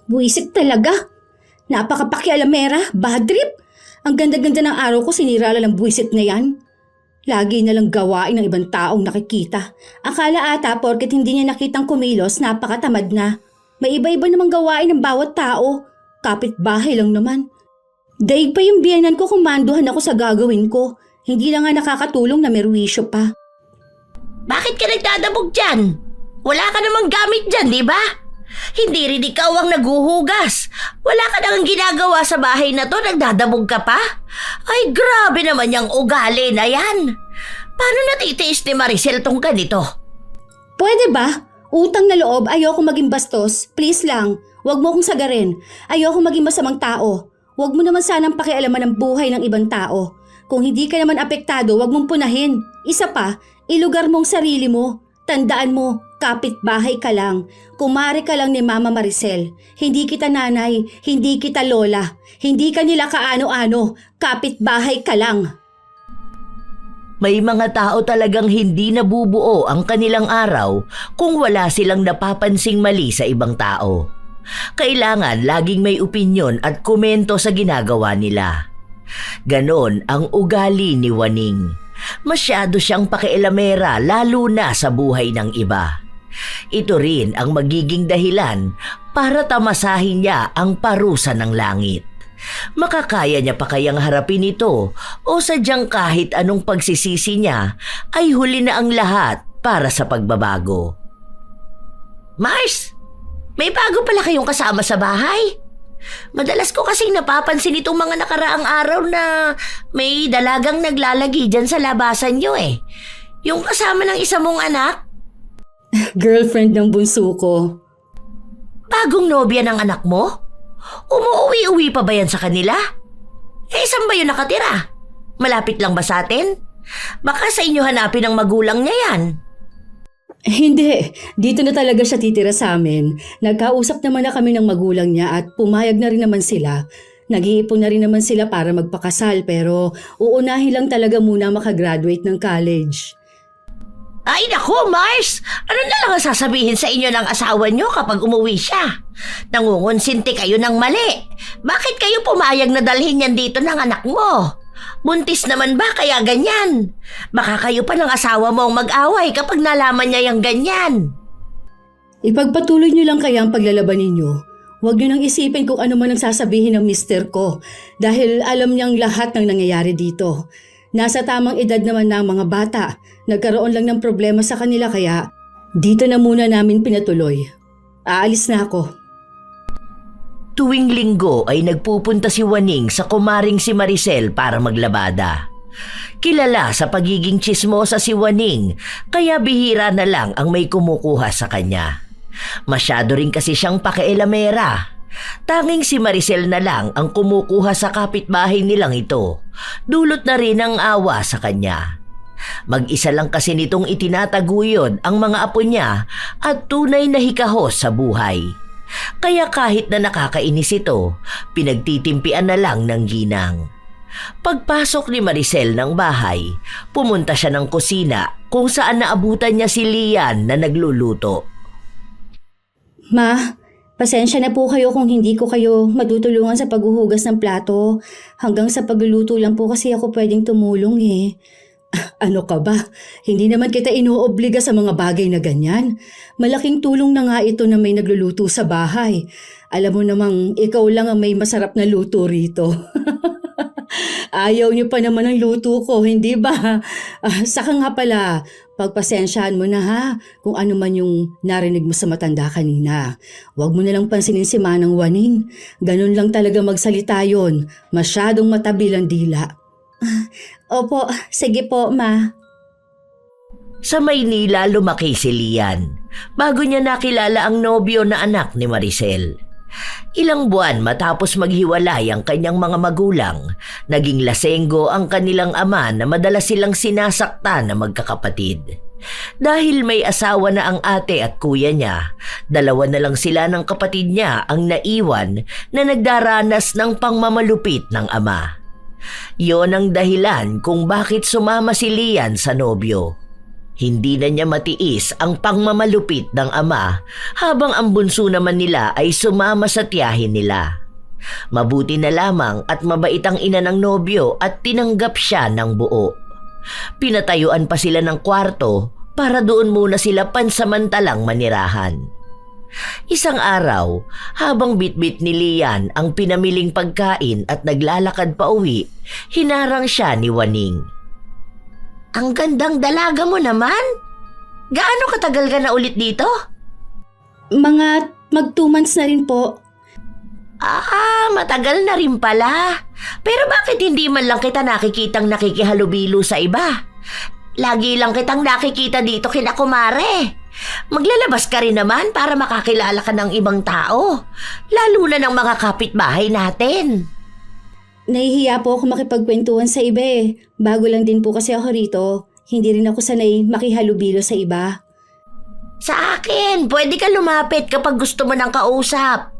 Buisit talaga. Napakapakialamera, bad trip. Ang ganda-ganda ng araw ko, sinira lang ng buisit na yan. Lagi na lang gawain ng ibang taong nakikita. Akala ata porket hindi niya nakitang kumilos, napakatamad na. May iba-iba namang gawain ng bawat tao. Kapitbahay lang naman. Daig pa yung biyenan ko kung manduhan ako sa gagawin ko. Hindi na nga nakakatulong na merwisyo pa. Bakit ka nagdadabog dyan? Wala ka namang gamit dyan, di ba? Hindi rin ikaw ang naguhugas. Wala ka nang ginagawa sa bahay na to, nagdadabog ka pa? Ay, grabe naman yung ugali na yan. Paano natitiis ni Maricel tong ganito? Pwede ba? Utang na loob, ayoko maging bastos. Please lang, wag mo akong sagarin. Ayoko maging masamang tao. Wag mo naman sanang pakialaman ng buhay ng ibang tao. Kung hindi ka naman apektado, wag mong punahin. Isa pa, ilugar mong sarili mo. Tandaan mo, kapitbahay ka lang. Kumare ka lang ni Mama Maricel. Hindi kita nanay, hindi kita lola. Hindi ka nila kaano-ano. Kapitbahay ka lang. May mga tao talagang hindi nabubuo ang kanilang araw kung wala silang napapansing mali sa ibang tao. Kailangan laging may opinyon at komento sa ginagawa nila. Ganon ang ugali ni Waning. Masyado siyang pakialamera lalo na sa buhay ng iba. Ito rin ang magiging dahilan para tamasahin niya ang parusa ng langit. Makakaya niya pa kayang harapin ito o sadyang kahit anong pagsisisi niya ay huli na ang lahat para sa pagbabago. Mars, may bago pala kayong kasama sa bahay? Madalas ko kasing napapansin itong mga nakaraang araw na may dalagang naglalagi dyan sa labasan nyo eh. Yung kasama ng isa mong anak? Girlfriend ng bunso ko. Bagong nobya ng anak mo? Umuwi-uwi pa ba yan sa kanila? Eh, saan ba yun nakatira? Malapit lang ba sa atin? Baka sa inyo hanapin ang magulang niya yan. Hindi, dito na talaga siya titira sa amin. Nagkausap naman na kami ng magulang niya at pumayag na rin naman sila. Nag-iipon na rin naman sila para magpakasal pero uunahin lang talaga muna makagraduate ng college. Ay naku, Mars! Ano na lang ang sasabihin sa inyo ng asawa niyo kapag umuwi siya? Nangungonsinti kayo ng mali. Bakit kayo pumayag na dalhin yan dito ng anak mo? Buntis naman ba kaya ganyan? Baka kayo pa ng asawa mo ang mag-away kapag nalaman niya yung ganyan. Ipagpatuloy niyo lang kaya ang paglalaban ninyo. Huwag niyo nang isipin kung ano man ang sasabihin ng mister ko dahil alam niyang lahat ng nangyayari dito. Nasa tamang edad naman na ang mga bata. Nagkaroon lang ng problema sa kanila kaya dito na muna namin pinatuloy. Aalis na ako. Tuwing linggo ay nagpupunta si Waning sa kumaring si Maricel para maglabada. Kilala sa pagiging tsismosa si Waning kaya bihira na lang ang may kumukuha sa kanya. Masyado rin kasi siyang pakialamera. Tanging si Maricel na lang ang kumukuha sa kapitbahay nilang ito. Dulot na rin ang awa sa kanya. Mag-isa lang kasi nitong itinataguyod ang mga apo niya at tunay na hikahos sa buhay. Kaya kahit na nakakainis ito, pinagtitimpian na lang ng ginang. Pagpasok ni Maricel ng bahay, pumunta siya ng kusina kung saan naabutan niya si Lian na nagluluto. Ma, pasensya na po kayo kung hindi ko kayo matutulungan sa paghuhugas ng plato. Hanggang sa pagluluto lang po kasi ako pwedeng tumulong eh. Ano ka ba? Hindi naman kita inuobliga sa mga bagay na ganyan. Malaking tulong na nga ito na may nagluluto sa bahay. Alam mo namang ikaw lang ang may masarap na luto rito. Ayaw niyo pa naman ang luto ko, hindi ba? Saka nga pala, pagpasensyahan mo na ha kung ano man yung narinig mo sa matanda kanina. Huwag mo na lang pansinin si Manang Waning. Ganun lang talaga magsalita yon. Masyadong matabil ang dila. Opo, sige po, Ma. Sa Maynila lumaki si Lian bago niya nakilala ang nobyo na anak ni Maricel. Ilang buwan matapos maghiwalay ang kanyang mga magulang, naging lasenggo ang kanilang ama na madalas silang sinasaktan na magkakapatid. Dahil may asawa na ang ate at kuya niya, dalawa na lang sila ng kapatid niya ang naiwan na nagdaranas ng pangmamalupit ng ama. Yon ang dahilan kung bakit sumama si Lian sa nobyo. Hindi na niya matiis ang pangmamalupit ng ama habang ang bunso naman nila ay sumama sa tiyahin nila. Mabuti na lamang at mabait ang ina ng nobyo at tinanggap siya ng buo. Pinatayuan pa sila ng kwarto para doon muna sila pansamantalang manirahan. Isang araw, habang bitbit ni Lian ang pinamiling pagkain at naglalakad pa uwi, hinarang siya ni Waning. Ang gandang dalaga mo naman. Gaano katagal ka na ulit dito? Mga mag 2 months na rin po. Matagal na rin pala. Pero bakit hindi man lang kita nakikitang nakikihalubilo sa iba? Lagi lang kitang nakikita dito kina kumare. Maglalabas ka rin naman para makakilala ka ng ibang tao. Lalo na ng mga kapitbahay natin. Nahihiya po ako makipagkwentuhan sa iba eh. Bago lang din po kasi ako rito. Hindi rin ako sanay makihalubilo sa iba. Sa akin, pwede ka lumapit kapag gusto mo ng kausap.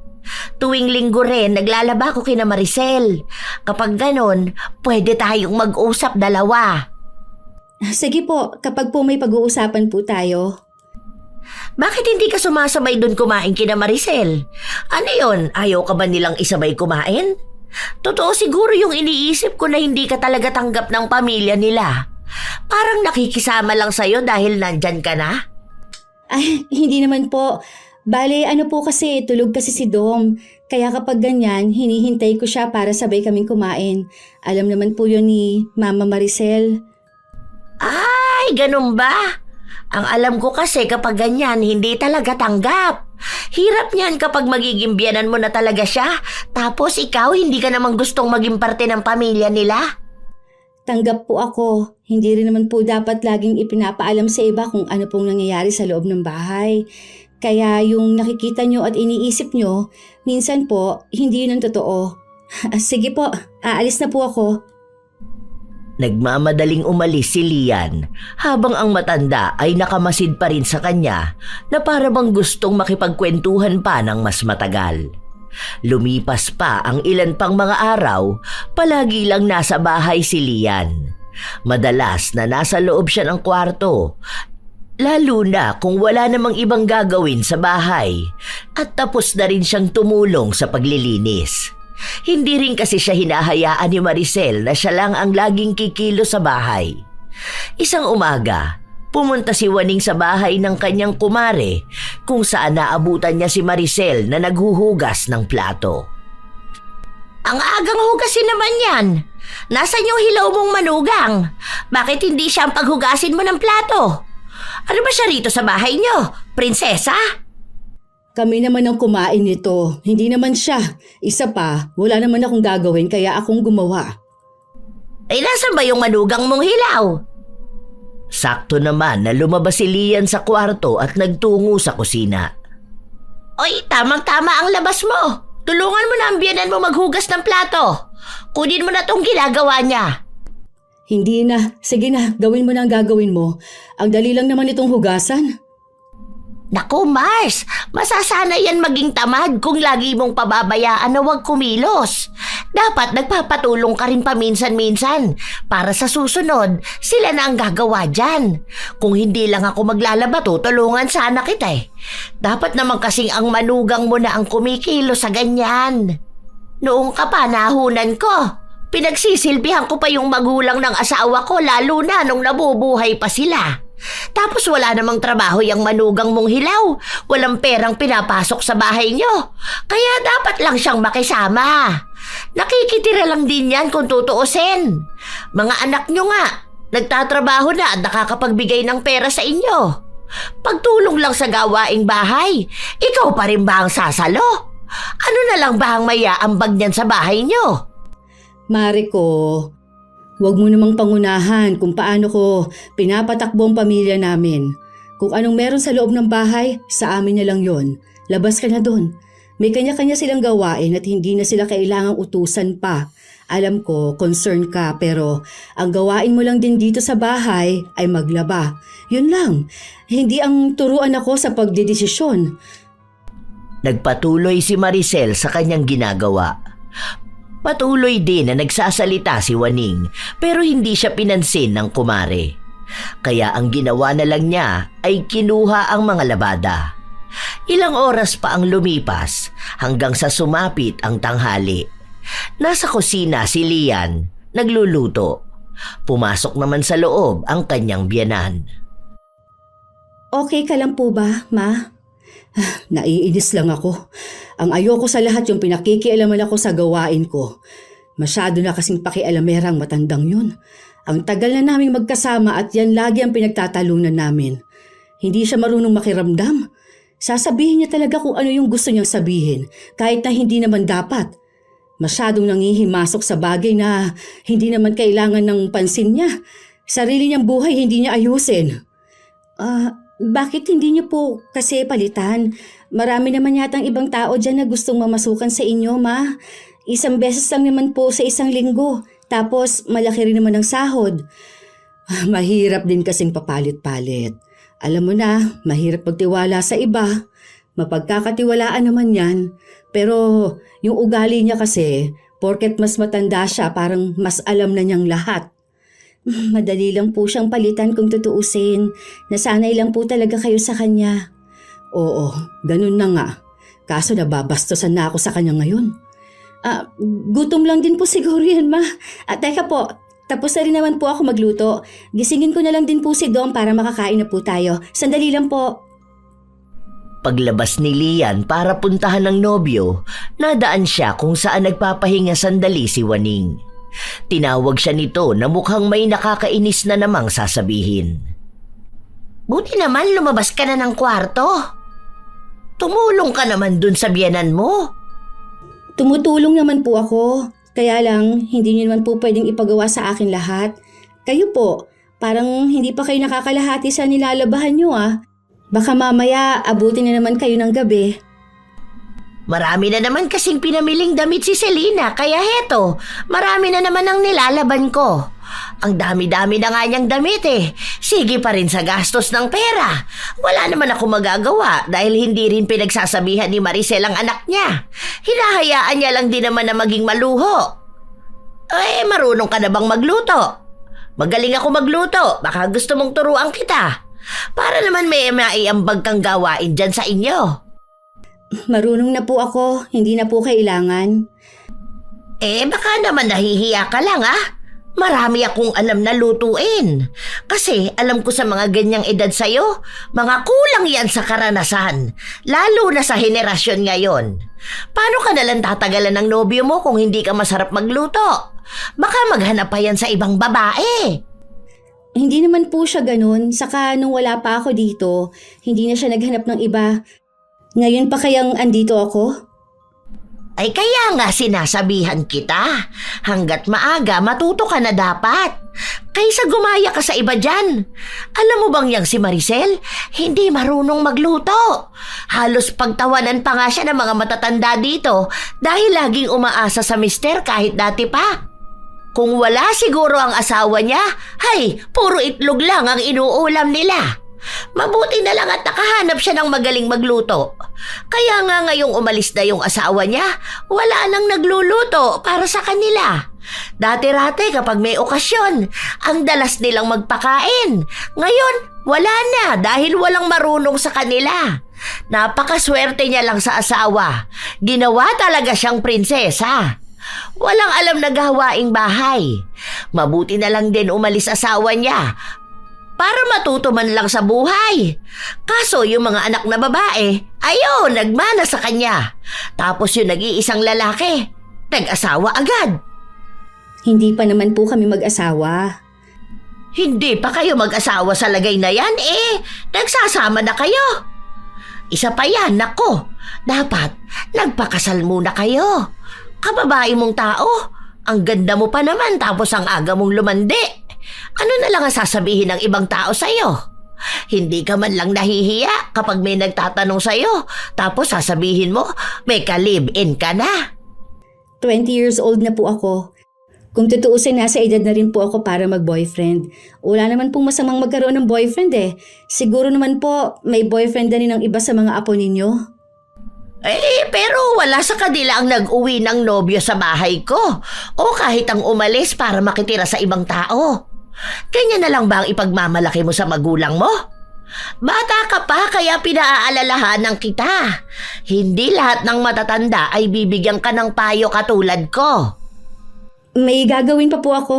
Tuwing linggo rin, naglalaba ko kina Maricel. Kapag ganon, pwede tayong mag-usap dalawa. Sige po, kapag po may pag-uusapan po tayo. Bakit hindi ka sumasabay doon kumain kina Maricel? Ano yon? Ayaw ka ba nilang isabay kumain? Totoo siguro yung iniisip ko na hindi ka talaga tanggap ng pamilya nila. Parang nakikisama lang sa'yo dahil nandyan ka na. Ay, hindi naman po. Bale, ano po kasi, tulog kasi si Dom. Kaya kapag ganyan, hinihintay ko siya para sabay kaming kumain. Alam naman po yun ni Mama Maricel. Ay, ganun ba? Ang alam ko kasi kapag ganyan, hindi talaga tanggap. Hirap niyan kapag magiging biyanan mo na talaga siya, tapos ikaw hindi ka namang gustong maging parte ng pamilya nila. Tanggap po ako. Hindi rin naman po dapat laging ipinapaalam sa iba kung ano pong nangyayari sa loob ng bahay. Kaya yung nakikita nyo at iniisip nyo, minsan po, hindi yun ang totoo. Sige po, aalis na po ako. Nagmamadaling umalis si Lian habang ang matanda ay nakamasid pa rin sa kanya na para bang gustong makipagkwentuhan pa ng mas matagal. Lumipas pa ang ilan pang mga araw, palagi lang nasa bahay si Lian. Madalas na nasa loob siya ng kwarto, lalo na kung wala namang ibang gagawin sa bahay at tapos na rin siyang tumulong sa paglilinis. Hindi rin kasi siya hinahayaan ni Maricel na siya lang ang laging kikilo sa bahay. Isang umaga, pumunta si Waning sa bahay ng kanyang kumare kung saan naabutan niya si Maricel na naghuhugas ng plato. Ang agang hugasin naman yan. Nasaan yung hilaw mong manugang? Bakit hindi siya ang paghugasin mo ng plato? Ano ba siya rito sa bahay niyo? Prinsesa? Kami naman ang kumain nito. Hindi naman siya. Isa pa, wala naman akong gagawin kaya akong gumawa. Ay, nasan ba yung manugang mong hilaw? Sakto naman na lumabas si Lian sa kwarto at nagtungo sa kusina. Oy, tamang-tama ang labas mo. Tulungan mo na ang biyanan mo maghugas ng plato. Kunin mo na tong ginagawa niya. Hindi na. Sige na, gawin mo na ang gagawin mo. Ang dali lang naman itong hugasan. Naku, Mars, masasana yan maging tamad kung lagi mong pababayaan na huwag kumilos. Dapat nagpapatulong ka rin paminsan-minsan para sa susunod, sila na ang gagawa dyan. Kung hindi lang ako maglalaba, tutulungan sana kita eh. Dapat naman kasing ang manugang mo na ang kumikilos sa ganyan. Noong kapanahunan ko, pinagsisilbihan ko pa yung magulang ng asawa ko lalo na nung nabubuhay pa sila. Tapos wala namang trabaho yung manugang mong hilaw. Walang perang pinapasok sa bahay nyo. Kaya dapat lang siyang makisama. Nakikitira lang din yan kung tutuusin. Mga anak nyo nga, nagtatrabaho na at nakakapagbigay ng pera sa inyo. Pagtulong lang sa gawaing bahay, ikaw pa rin ba ang sasalo? Ano na lang ba ang mayaambag niyan sa bahay nyo? Mariko, huwag mo namang pangunahan kung paano ko pinapatakbo ang pamilya namin. Kung anong meron sa loob ng bahay, sa amin na lang yon. Labas ka na doon. May kanya-kanya silang gawain at hindi na sila kailangang utusan pa. Alam ko, concern ka pero ang gawain mo lang din dito sa bahay ay maglaba. Yun lang. Hindi ang turuan ako sa pagdedesisyon. Nagpatuloy si Maricel sa kanyang ginagawa. Patuloy din na nagsasalita si Waning pero hindi siya pinansin ng kumare. Kaya ang ginawa na lang niya ay kinuha ang mga labada. Ilang oras pa ang lumipas hanggang sa sumapit ang tanghali. Nasa kusina si Lian, nagluluto. Pumasok naman sa loob ang kanyang biyenan. Okay ka lang po ba, Ma? Naiinis lang ako. Ang ayoko sa lahat yung pinakikialaman ako sa gawain ko. Masyado na kasing pakialamerang matandang yun. Ang tagal na naming magkasama at yan lagi ang pinagtatalunan namin. Hindi siya marunong makiramdam. Sasabihin niya talaga kung ano yung gusto niyang sabihin, kahit na hindi naman dapat. Masyadong nangihimasok sa bagay na hindi naman kailangan ng pansin niya. Sarili niyang buhay hindi niya ayusin. Bakit hindi niyo po kasi palitan? Marami naman yatang ibang tao dyan na gustong mamasukan sa inyo, Ma. Isang beses lang naman po sa isang linggo. Tapos malaki rin naman ang sahod. Mahirap din kasing papalit-palit. Alam mo na, mahirap magtiwala sa iba. Mapagkakatiwalaan naman yan. Pero yung ugali niya kasi, porket mas matanda siya, parang mas alam na niyang lahat. Madali lang po siyang palitan kung tutuusin. Nasanay lang po talaga kayo sa kanya. Oo, ganun na nga. Kaso nababastosan na ako sa kanya ngayon. Gutom lang din po siguro yan, Ma. Teka po, tapos na rin naman po ako magluto. Gisingin ko na lang din po si Dom para makakain na po tayo. Sandali lang po. Paglabas ni Lian para puntahan ng nobyo, nadaan siya kung saan nagpapahinga sandali si Waning. Tinawag siya nito na mukhang may nakakainis na namang sasabihin. Buti naman lumabas ka na ng kwarto. Tumulong ka naman dun sa biyenan mo. Tumutulong naman po ako. Kaya lang, hindi niyo naman po pwedeng ipagawa sa akin lahat. Kayo po, parang hindi pa kayo nakakalahati sa nilalabahan niyo Baka mamaya abutin na naman kayo ng gabi. Marami na naman kasing pinamiling damit si Selena, kaya heto, marami na naman ang nilalaban ko. Ang dami-dami na nga niyang damit Sige pa rin sa gastos ng pera. Wala naman ako magagawa dahil hindi rin pinagsasabihan ni Maricel ang anak niya. Hinahayaan niya lang din naman na maging maluho. Marunong ka na bang magluto? Magaling ako magluto. Baka gusto mong turuan kita. Para naman may maiambag kang gawain dyan sa inyo. Marunong na po ako. Hindi na po kailangan. Baka naman nahihiya ka lang Marami akong alam na lutuin. Kasi alam ko sa mga ganyang edad sa'yo, mga kulang yan sa karanasan. Lalo na sa henerasyon ngayon. Paano ka nalang tatagalan ng nobyo mo kung hindi ka masarap magluto? Baka maghanap pa yan sa ibang babae. Hindi naman po siya ganun. Saka nung wala pa ako dito, hindi na siya naghanap ng iba. Ngayon pa kayang andito ako? Ay kaya nga sinasabihan kita. Hanggat maaga matuto ka na dapat. Kaysa gumaya ka sa iba dyan. Alam mo bang yang si Maricel? Hindi marunong magluto. Halos pagtawanan pa nga siya ng mga matatanda dito dahil laging umaasa sa mister kahit dati pa. Kung wala siguro ang asawa niya, puro itlog lang ang inuulam nila. Mabuti na lang at nakahanap siya ng magaling magluto. Kaya nga ngayong umalis na yung asawa niya, wala nang nagluluto para sa kanila. Dati-rate kapag may okasyon, ang dalas nilang magpakain. Ngayon, wala na dahil walang marunong sa kanila. Napakaswerte niya lang sa asawa. Ginawa talaga siyang prinsesa. Walang alam na gawaing bahay. Mabuti na lang din umalis asawa niya para matuto man lang sa buhay. Kaso yung mga anak na babae, nagmana sa kanya. Tapos yung nag-iisang lalaki, nag-asawa agad. Hindi pa naman po kami mag-asawa. Hindi pa kayo mag-asawa sa lagay na yan nagsasama na kayo. Isa pa yan, nako. Dapat nagpakasal muna kayo. Kababae mong tao, ang ganda mo pa naman tapos ang aga mong lumandi. Ano na lang ang sasabihin ng ibang tao sa'yo? Hindi ka man lang nahihiya kapag may nagtatanong sa'yo, tapos sasabihin mo, may ka-live-in ka na. 20 years old na po ako. Kung tutuusin, nasa edad na rin po ako para mag-boyfriend. Wala naman pong masamang magkaroon ng boyfriend Siguro naman po, may boyfriend na rin ang iba sa mga apo ninyo. Pero wala sa kanila ang nag-uwi ng nobyo sa bahay ko o kahit ang umalis para makitira sa ibang tao. Ganyan na lang ba ang ipagmamalaki mo sa magulang mo? Bata ka pa kaya pinaaalalahanan kita. Hindi lahat ng matatanda ay bibigyan ka ng payo katulad ko. May gagawin pa po ako.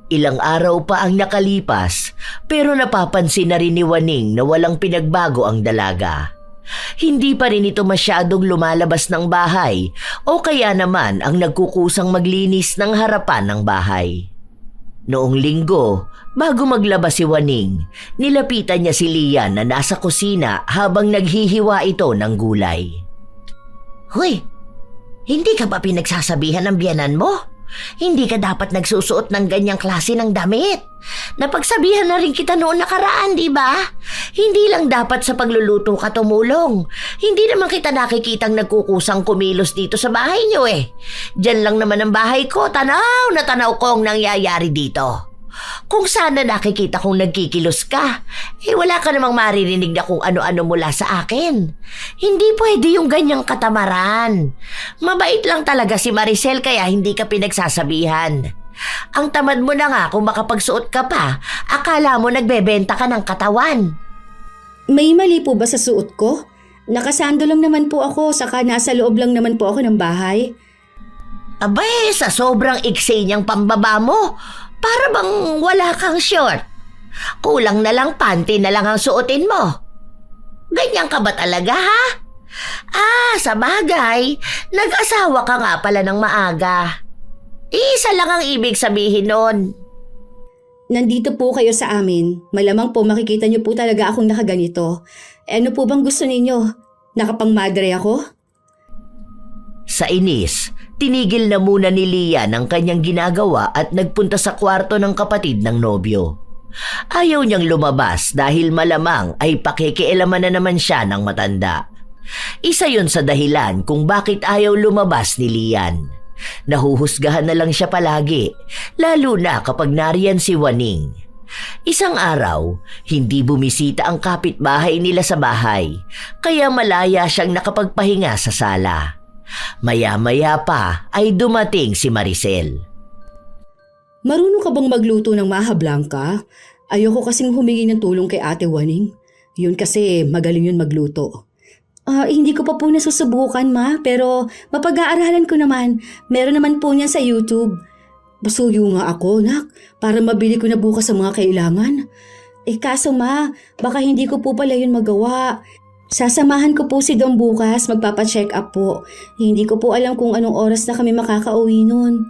Ilang araw pa ang nakalipas pero napapansin na rin ni Waning na walang pinagbago ang dalaga. Hindi pa rin ito masyadong lumalabas ng bahay o kaya naman ang nagkukusang maglinis ng harapan ng bahay. Noong linggo, bago maglabas si Waning, nilapitan niya si Lian na nasa kusina habang naghihiwa ito ng gulay. Hoy, hindi ka ba pinagsasabihan ng biyanan mo? Hindi ka dapat nagsusuot ng ganyang klase ng damit. Napagsabihan na rin kita noon nakaraan, di ba? Hindi lang dapat sa pagluluto ka tumulong. Hindi naman kita nakikitang nagkukusang kumilos dito sa bahay niyo eh. Diyan lang naman ang bahay ko, tanaw na tanaw ko ang nangyayari dito. Kung sana nakikita kong nagkikilos ka, wala ka namang maririnig na kung ano-ano mula sa akin. Hindi pwede yung ganyang katamaran. Mabait lang talaga si Maricel kaya hindi ka pinagsasabihan. Ang tamad mo na nga kung makapagsuot ka pa, akala mo nagbebenta ka ng katawan. May mali po ba sa suot ko? Nakasando lang naman po ako, saka nasa loob lang naman po ako ng bahay. Abay, sa sobrang iksi niyang pambaba mo, para bang wala kang short. Kulang na lang panty na lang ang suotin mo. Ganyan ka ba talaga, ha? Sa bagay, nag-asawa ka nga pala ng maaga. Isa lang ang ibig sabihin nun. Nandito po kayo sa amin. Malamang po makikita niyo po talaga akong nakaganito. Ano po bang gusto ninyo? Nakapangmadre ako? Sa inis, tinigil na muna ni Lian ang kanyang ginagawa at nagpunta sa kwarto ng kapatid ng nobyo. Ayaw niyang lumabas dahil malamang ay pakikialaman na naman siya ng matanda. Isa yon sa dahilan kung bakit ayaw lumabas ni Lian. Nahuhusgahan na lang siya palagi, lalo na kapag nariyan si Waning. Isang araw, hindi bumisita ang kapitbahay nila sa bahay, kaya malaya siyang nakapagpahinga sa sala. Maya-maya pa ay dumating si Maricel. Marunong ka bang magluto ng maha blanca? Ayoko kasing humingi ng tulong kay Ate Waning. Yun kasi magaling yun magluto. Hindi ko pa po nasusubukan, Ma, pero mapag-aaralan ko naman. Meron naman po niyan sa YouTube. Basuyo nga ako, nak, para mabili ko na bukas sa mga kailangan. Kaso Ma, baka hindi ko po pala yun magawa. Sasamahan ko po si Dom bukas, magpapacheck up po. Hindi ko po alam kung anong oras na kami makakauwi nun.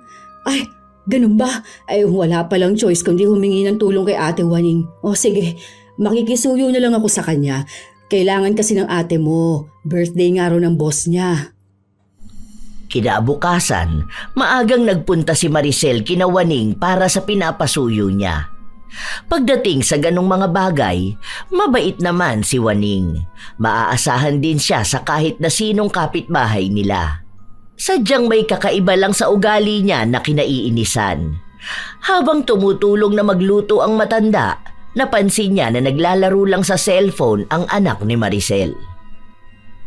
Ay, ganun ba? Wala palang choice kundi humingi ng tulong kay Ate Waning. Sige, makikisuyo na lang ako sa kanya. Kailangan kasi ng ate mo. Birthday nga raw ng boss niya. Kinabukasan, maagang nagpunta si Maricel kina Waning para sa pinapasuyo niya. Pagdating sa ganong mga bagay, mabait naman si Waning. Maaasahan din siya sa kahit na sinong kapitbahay nila. Sadyang may kakaiba lang sa ugali niya na kinaiinisan. Habang tumutulong na magluto ang matanda, napansin niya na naglalaro lang sa cellphone ang anak ni Maricel.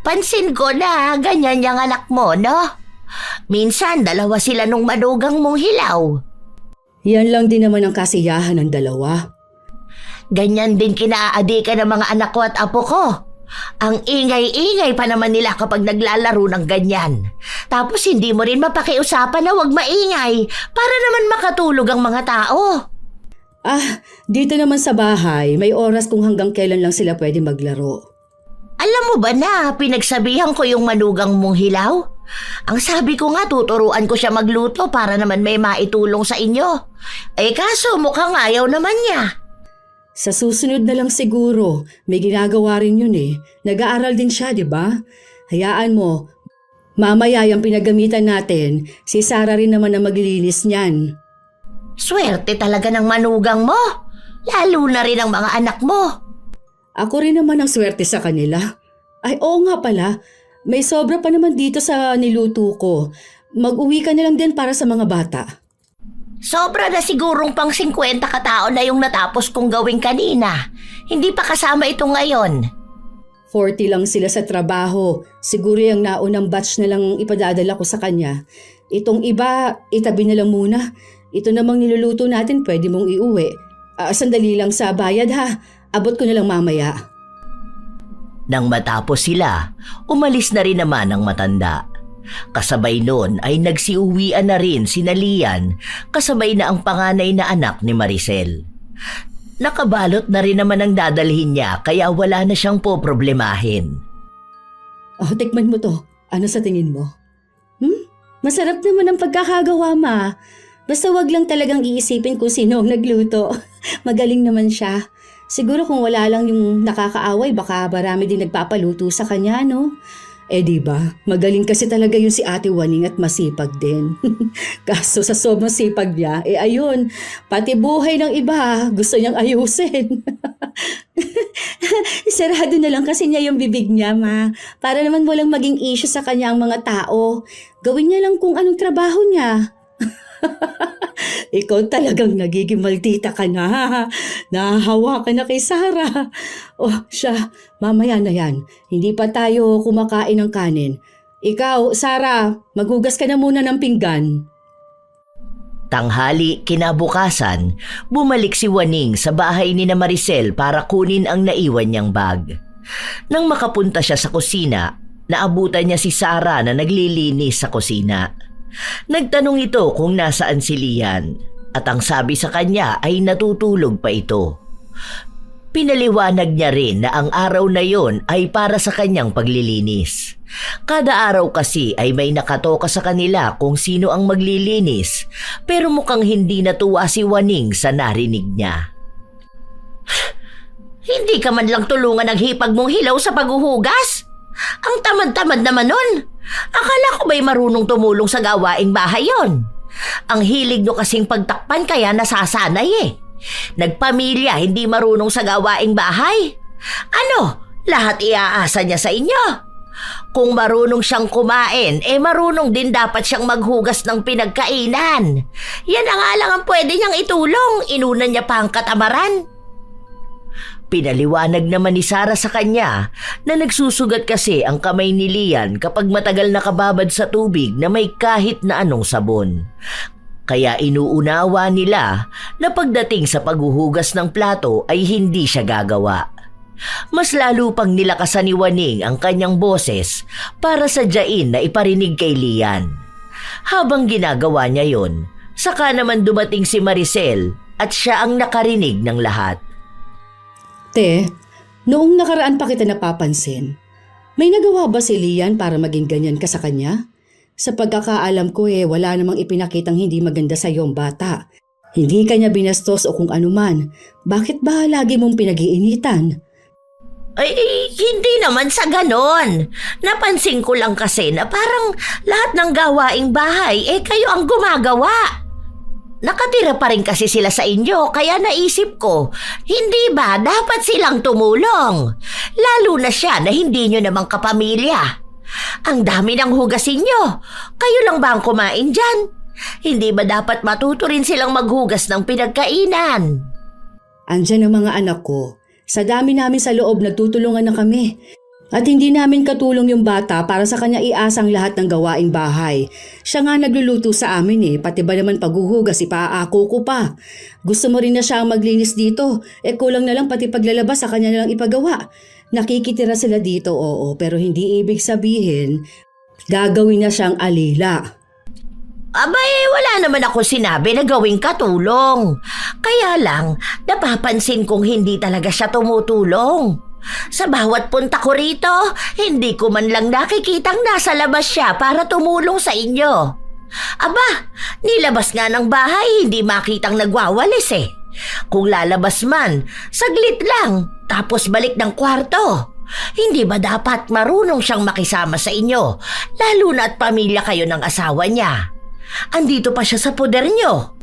Pansin ko na ganyan yung anak mo, no? Minsan dalawa sila nung manugang mong hilaw. Yan lang din naman ang kasiyahan ng dalawa. Ganyan din kinaaadi ka ng mga anak ko at apo ko. Ang ingay-ingay pa naman nila kapag naglalaro ng ganyan. Tapos hindi mo rin mapakiusapan na huwag maingay para naman makatulog ang mga tao. Dito naman sa bahay, may oras kung hanggang kailan lang sila pwede maglaro. Alam mo ba na pinagsabihan ko yung manugang mong hilaw? Ang sabi ko nga tuturuan ko siya magluto para naman may maitulong sa inyo. Kaso mukhang ayaw naman niya. Sa susunod na lang siguro, may ginagawa rin yun eh. Nag-aaral din siya, di ba? Hayaan mo, mamaya yung pinagamitan natin, si Sarah rin naman ang maglilinis niyan. Swerte talaga ng manugang mo, lalo na rin ang mga anak mo. Ako rin naman ang swerte sa kanila. Oo nga pala, may sobra pa naman dito sa niluto ko. Mag-uwi ka na lang din para sa mga bata. Sobra na sigurong pang 50 katao na yung natapos kong gawin kanina. Hindi pa kasama ito ngayon. 40 lang sila sa trabaho. Siguro yung naunang batch na lang ipadadala ko sa kanya. Itong iba, itabi na lang muna. Ito namang niluluto natin pwede mong iuwi. Sandali lang sa bayad ha. Abot ko na lang mamaya. Nang matapos sila, umalis na rin naman ang matanda. Kasabay noon ay nagsiuwian na rin si Lian, kasabay na ang panganay na anak ni Maricel. Nakabalot na rin naman ang dadalhin niya kaya wala na siyang poproblemahin. Tikman mo to. Ano sa tingin mo? Masarap naman ang pagkakagawa, ma. Basta wag lang talagang iisipin kung sino ang nagluto. Magaling naman siya. Siguro kung wala lang yung nakakaaway, baka marami din nagpapaluto sa kanya, no? Diba? Magaling kasi talaga yun si Ate Waning at masipag din. Kaso sa sobrang sipag niya, ayun, pati buhay ng iba, gusto niyang ayusin. Sarado na lang kasi niya yung bibig niya, ma. Para naman walang maging issue sa kanya ang mga tao. Gawin niya lang kung anong trabaho niya. Ikaw talagang nagiging maldita ka na. Nahahawa ka na kay Sarah. Siya, mamaya na yan. Hindi pa tayo kumakain ng kanin. Ikaw, Sarah, maghugas ka na muna ng pinggan. Tanghali kinabukasan, bumalik si Waning sa bahay ni na Maricel para kunin ang naiwan niyang bag. Nang makapunta siya sa kusina, naabutan niya si Sarah na naglilinis sa kusina. Nagtanong ito kung nasaan si Lian at ang sabi sa kanya ay natutulog pa ito. Pinaliwanag niya rin na ang araw na yon ay para sa kanyang paglilinis. Kada araw kasi ay may nakatoka sa kanila kung sino ang maglilinis, pero mukhang hindi natuwa si Waning sa narinig niya. Hindi ka man lang tulungan ng hipag mong hilaw sa paghuhugas? Ang tamad-tamad naman nun. Akala ko ba'y marunong tumulong sa gawaing bahay yon? Ang hilig nyo kasing pagtakpan kaya nasasanay eh. Nagpamilya hindi marunong sa gawaing bahay. Ano? Lahat iaasa niya sa inyo? Kung marunong siyang kumain, marunong din dapat siyang maghugas ng pinagkainan. Yan ang nga ang pwede niyang itulong. Inuna niya pa ang katamaran. Pinaliwanag naman ni Sarah sa kanya na nagsusugat kasi ang kamay ni Lian kapag matagal nakababad sa tubig na may kahit na anong sabon. Kaya inuunawa nila na pagdating sa paghuhugas ng plato ay hindi siya gagawa. Mas lalo pang nilakasan ni Waning ang kanyang boses para sadyain na iparinig kay Lian. Habang ginagawa niya yon, saka naman dumating si Maricel at siya ang nakarinig ng lahat. Te, noong nakaraan pa kita napapansin, may nagawa ba si Lian para maging ganyan ka sa kanya? Sa pagkakaalam ko wala namang ipinakitang hindi maganda sa iyong bata. Hindi kanya binastos o kung anuman. Bakit ba lagi mong pinag-iinitan? Ay, hindi naman sa ganon. Napansin ko lang kasi na parang lahat ng gawaing bahay kayo ang gumagawa. Nakatira pa rin kasi sila sa inyo kaya naisip ko, hindi ba dapat silang tumulong? Lalo na siya na hindi nyo namang kapamilya. Ang dami ng hugasin nyo. Kayo lang ba ang kumain dyan? Hindi ba dapat matuto rin silang maghugas ng pinagkainan? Andyan ang mga anak ko. Sa dami namin sa loob nagtutulungan na kami. At hindi namin katulong yung bata para sa kanya iasang lahat ng gawaing bahay. Siya nga nagluluto sa amin pati ba naman paghuhugas ipaako ko pa. Gusto mo rin na siya ang maglinis dito, kulang na lang pati paglalabas sa kanya na lang ipagawa. Nakikitira sila dito, oo, pero hindi ibig sabihin gagawin na siyang alila. Abay, wala naman ako sinabi na gawing katulong. Kaya lang, napapansin kong hindi talaga siya tumutulong. Sa bawat punta ko rito, hindi ko man lang nakikitang nasa labas siya para tumulong sa inyo. Aba, nilabas nga ng bahay, hindi makitang nagwawalis Kung lalabas man, saglit lang, tapos balik ng kwarto. Hindi ba dapat marunong siyang makisama sa inyo, lalo na at pamilya kayo ng asawa niya? Andito pa siya sa poder niyo.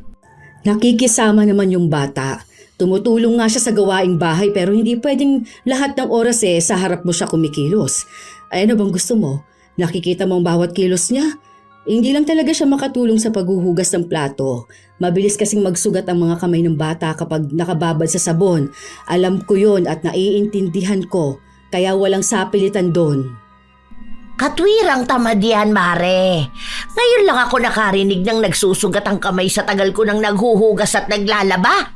Nakikisama naman yung bata. Tumutulong nga siya sa gawaing bahay pero hindi pwedeng lahat ng oras sa harap mo siya kumikilos. Ano bang gusto mo? Nakikita mo ang bawat kilos niya? Hindi lang talaga siya makatulong sa paghuhugas ng plato. Mabilis kasing magsugat ang mga kamay ng bata kapag nakababad sa sabon. Alam ko yon at naiintindihan ko, kaya walang sapilitan doon. Katwirang tamad yan, Mare. Ngayon lang ako nakarinig ng nagsusugat ang kamay sa tagal ko nang naghuhugas at naglalaba.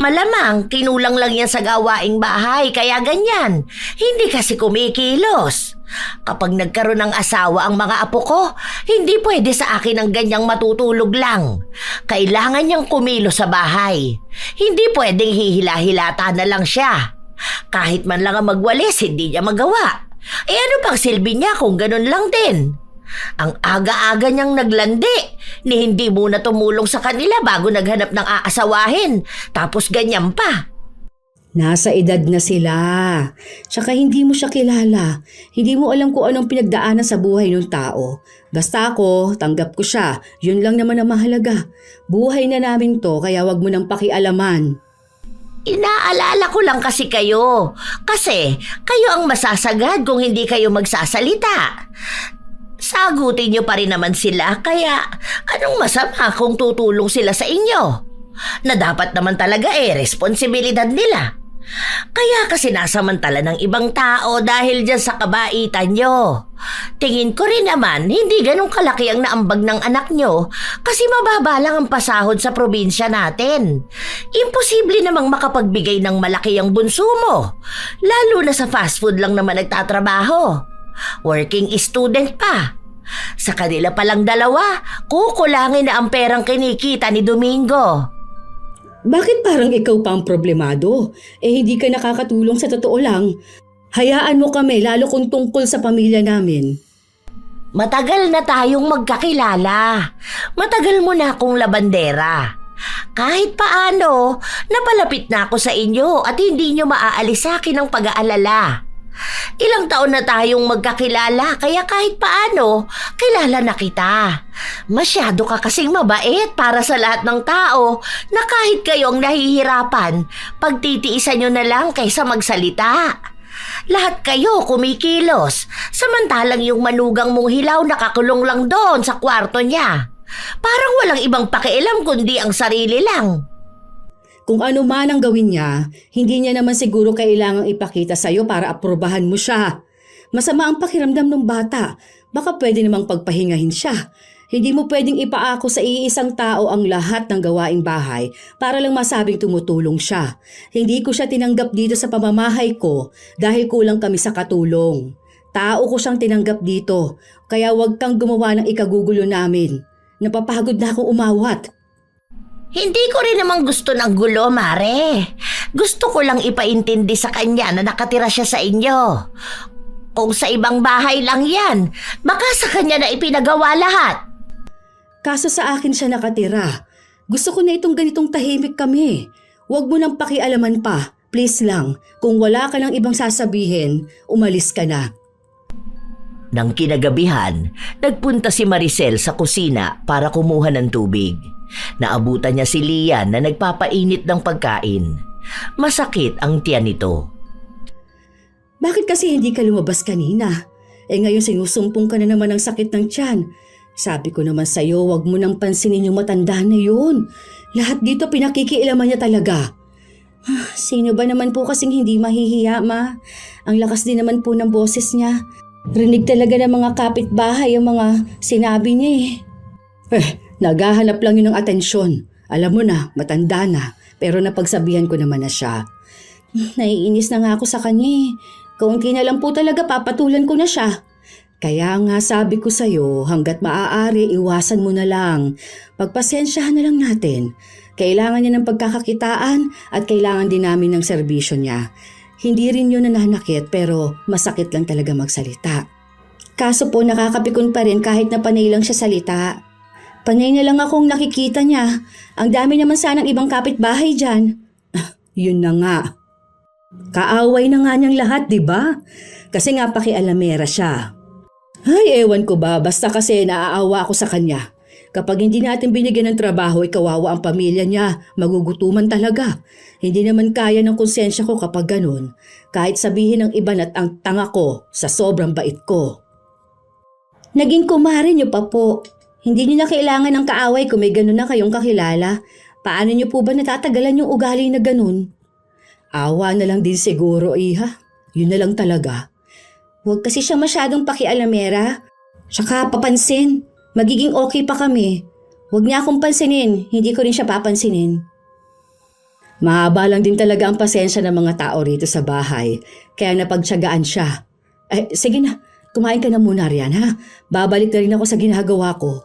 Malamang kinulang lang yan sa gawaing bahay kaya ganyan. Hindi kasi kumikilos. Kapag nagkaroon ng asawa ang mga apo ko, hindi pwede sa akin ang ganyang matutulog lang. Kailangan niyang kumilos sa bahay. Hindi pwedeng hihila-hilata na lang siya. Kahit man lang ang magwalis, hindi niya magawa. Ano pang silbi niya kung ganun lang din? Ang aga-aga niyang naglandi, ni hindi muna tumulong sa kanila bago naghanap ng aasawahin. Tapos ganyan pa. Nasa edad na sila. Tsaka hindi mo siya kilala. Hindi mo alam kung anong pinagdaanan sa buhay ng tao. Basta ako, tanggap ko siya. Yun lang naman ang mahalaga. Buhay na namin to kaya wag mo nang pakialaman. Inaalala ko lang kasi kayo. Kasi kayo ang masasagad kung hindi kayo magsasalita. Sagutin niyo pa rin naman sila kaya anong masama kung tutulong sila sa inyo? Na dapat naman talaga responsibilidad nila. Kaya kasi nasamantala ng ibang tao dahil dyan sa kabaitan nyo. Tingin ko rin naman hindi ganun kalaki ang naambag ng anak nyo kasi mababa lang ang pasahod sa probinsya natin. Imposible namang makapagbigay ng malaki ang bunso mo. Lalo na sa fast food lang naman nagtatrabaho. Working student pa. Sa kanila palang dalawa, kukulangin na ang perang kinikita ni Domingo. Bakit parang ikaw pa ang problemado? Hindi ka nakakatulong sa totoo lang. Hayaan mo kami lalo kung tungkol sa pamilya namin. Matagal na tayong magkakilala. Matagal mo na akong labandera. Kahit paano, napalapit na ako sa inyo at hindi nyo maaalis sa akin ang pag-aalala. Ilang taon na tayong magkakilala kaya kahit paano, kilala na kita. Masyado ka kasing mabait para sa lahat ng tao na kahit kayong nahihirapan, pagtitiisan nyo na lang kaysa magsalita. Lahat kayo kumikilos, samantalang yung manugang mong hilaw nakakulong lang doon sa kwarto niya. Parang walang ibang pakialam kundi ang sarili lang. Kung ano man ang gawin niya, hindi niya naman siguro kailangang ipakita sa'yo para aprobahan mo siya. Masama ang pakiramdam ng bata. Baka pwede namang pagpahingahin siya. Hindi mo pwedeng ipaako sa iisang tao ang lahat ng gawaing bahay para lang masabing tumutulong siya. Hindi ko siya tinanggap dito sa pamamahay ko dahil kulang kami sa katulong. Tao ko siyang tinanggap dito, kaya huwag kang gumawa ng ikagugulo namin. Napapagod na akong umawat. Hindi ko rin naman gusto ng gulo, Mare. Gusto ko lang ipaintindi sa kanya na nakatira siya sa inyo. Kung sa ibang bahay lang yan, baka sa kanya na ipinagawa lahat. Kaso sa akin siya nakatira. Gusto ko na itong ganitong tahimik kami. Huwag mo nang pakialaman pa. Please lang, kung wala ka ng ibang sasabihin, umalis ka na. Nang kinagabihan, nagpunta si Maricel sa kusina para kumuha ng tubig. Naabutan niya si Lian na nagpapainit ng pagkain. Masakit ang tiyan nito. Bakit kasi hindi ka lumabas kanina? Ngayon sinusumpong ka na naman ng sakit ng tiyan. Sabi ko naman sa'yo, wag mo nang pansinin yung matanda na yun. Lahat dito pinakikialaman niya talaga. Sino ba naman po kasing hindi mahihiya, ma? Ang lakas din naman po ng boses niya. Rinig talaga ng mga kapitbahay ang mga sinabi niya naghahanap lang yun ng atensyon. Alam mo na, matanda na. Pero napagsabihan ko naman na siya. Naiinis na nga ako sa kanya. Kaunti na lang po talaga papatulan ko na siya. Kaya nga sabi ko sa'yo, hanggat maaari iwasan mo na lang. Pagpasensyahan na lang natin. Kailangan niya ng pagkakakitaan at kailangan din namin ng serbisyo niya. Hindi rin yun nananakit pero masakit lang talaga magsalita. Kaso po nakakapikon pa rin kahit na panay lang siya salita. Panay na lang akong nakikita niya. Ang dami naman sanang ibang kapitbahay dyan. Yun na nga. Kaaway na nga niyang lahat, di ba? Kasi nga pakialamera siya. Ay, ewan ko ba, basta kasi naaawa ako sa kanya. Kapag hindi natin binigyan ng trabaho, kawawa ang pamilya niya, magugutuman talaga. Hindi naman kaya ng konsensya ko kapag ganun. Kahit sabihin ng iba na't ang tanga ko sa sobrang bait ko. Naging kumare niyo pa po. Hindi niyo na kailangan ng kaaway kung may ganun na kayong kakilala. Paano niyo po ba natatagalan yung ugali na ganun? Awa na lang din siguro, iha. Yun na lang talaga. Huwag kasi siya masyadong pakialamera. Tsaka papansin. Magiging okay pa kami. Huwag niya akong pansinin, hindi ko rin siya papansinin. Mahaba lang din talaga ang pasensya ng mga tao rito sa bahay, kaya napagtiyagaan siya. Sige na, kumain ka na muna riyan ha. Babalik na rin ako sa ginagawa ko.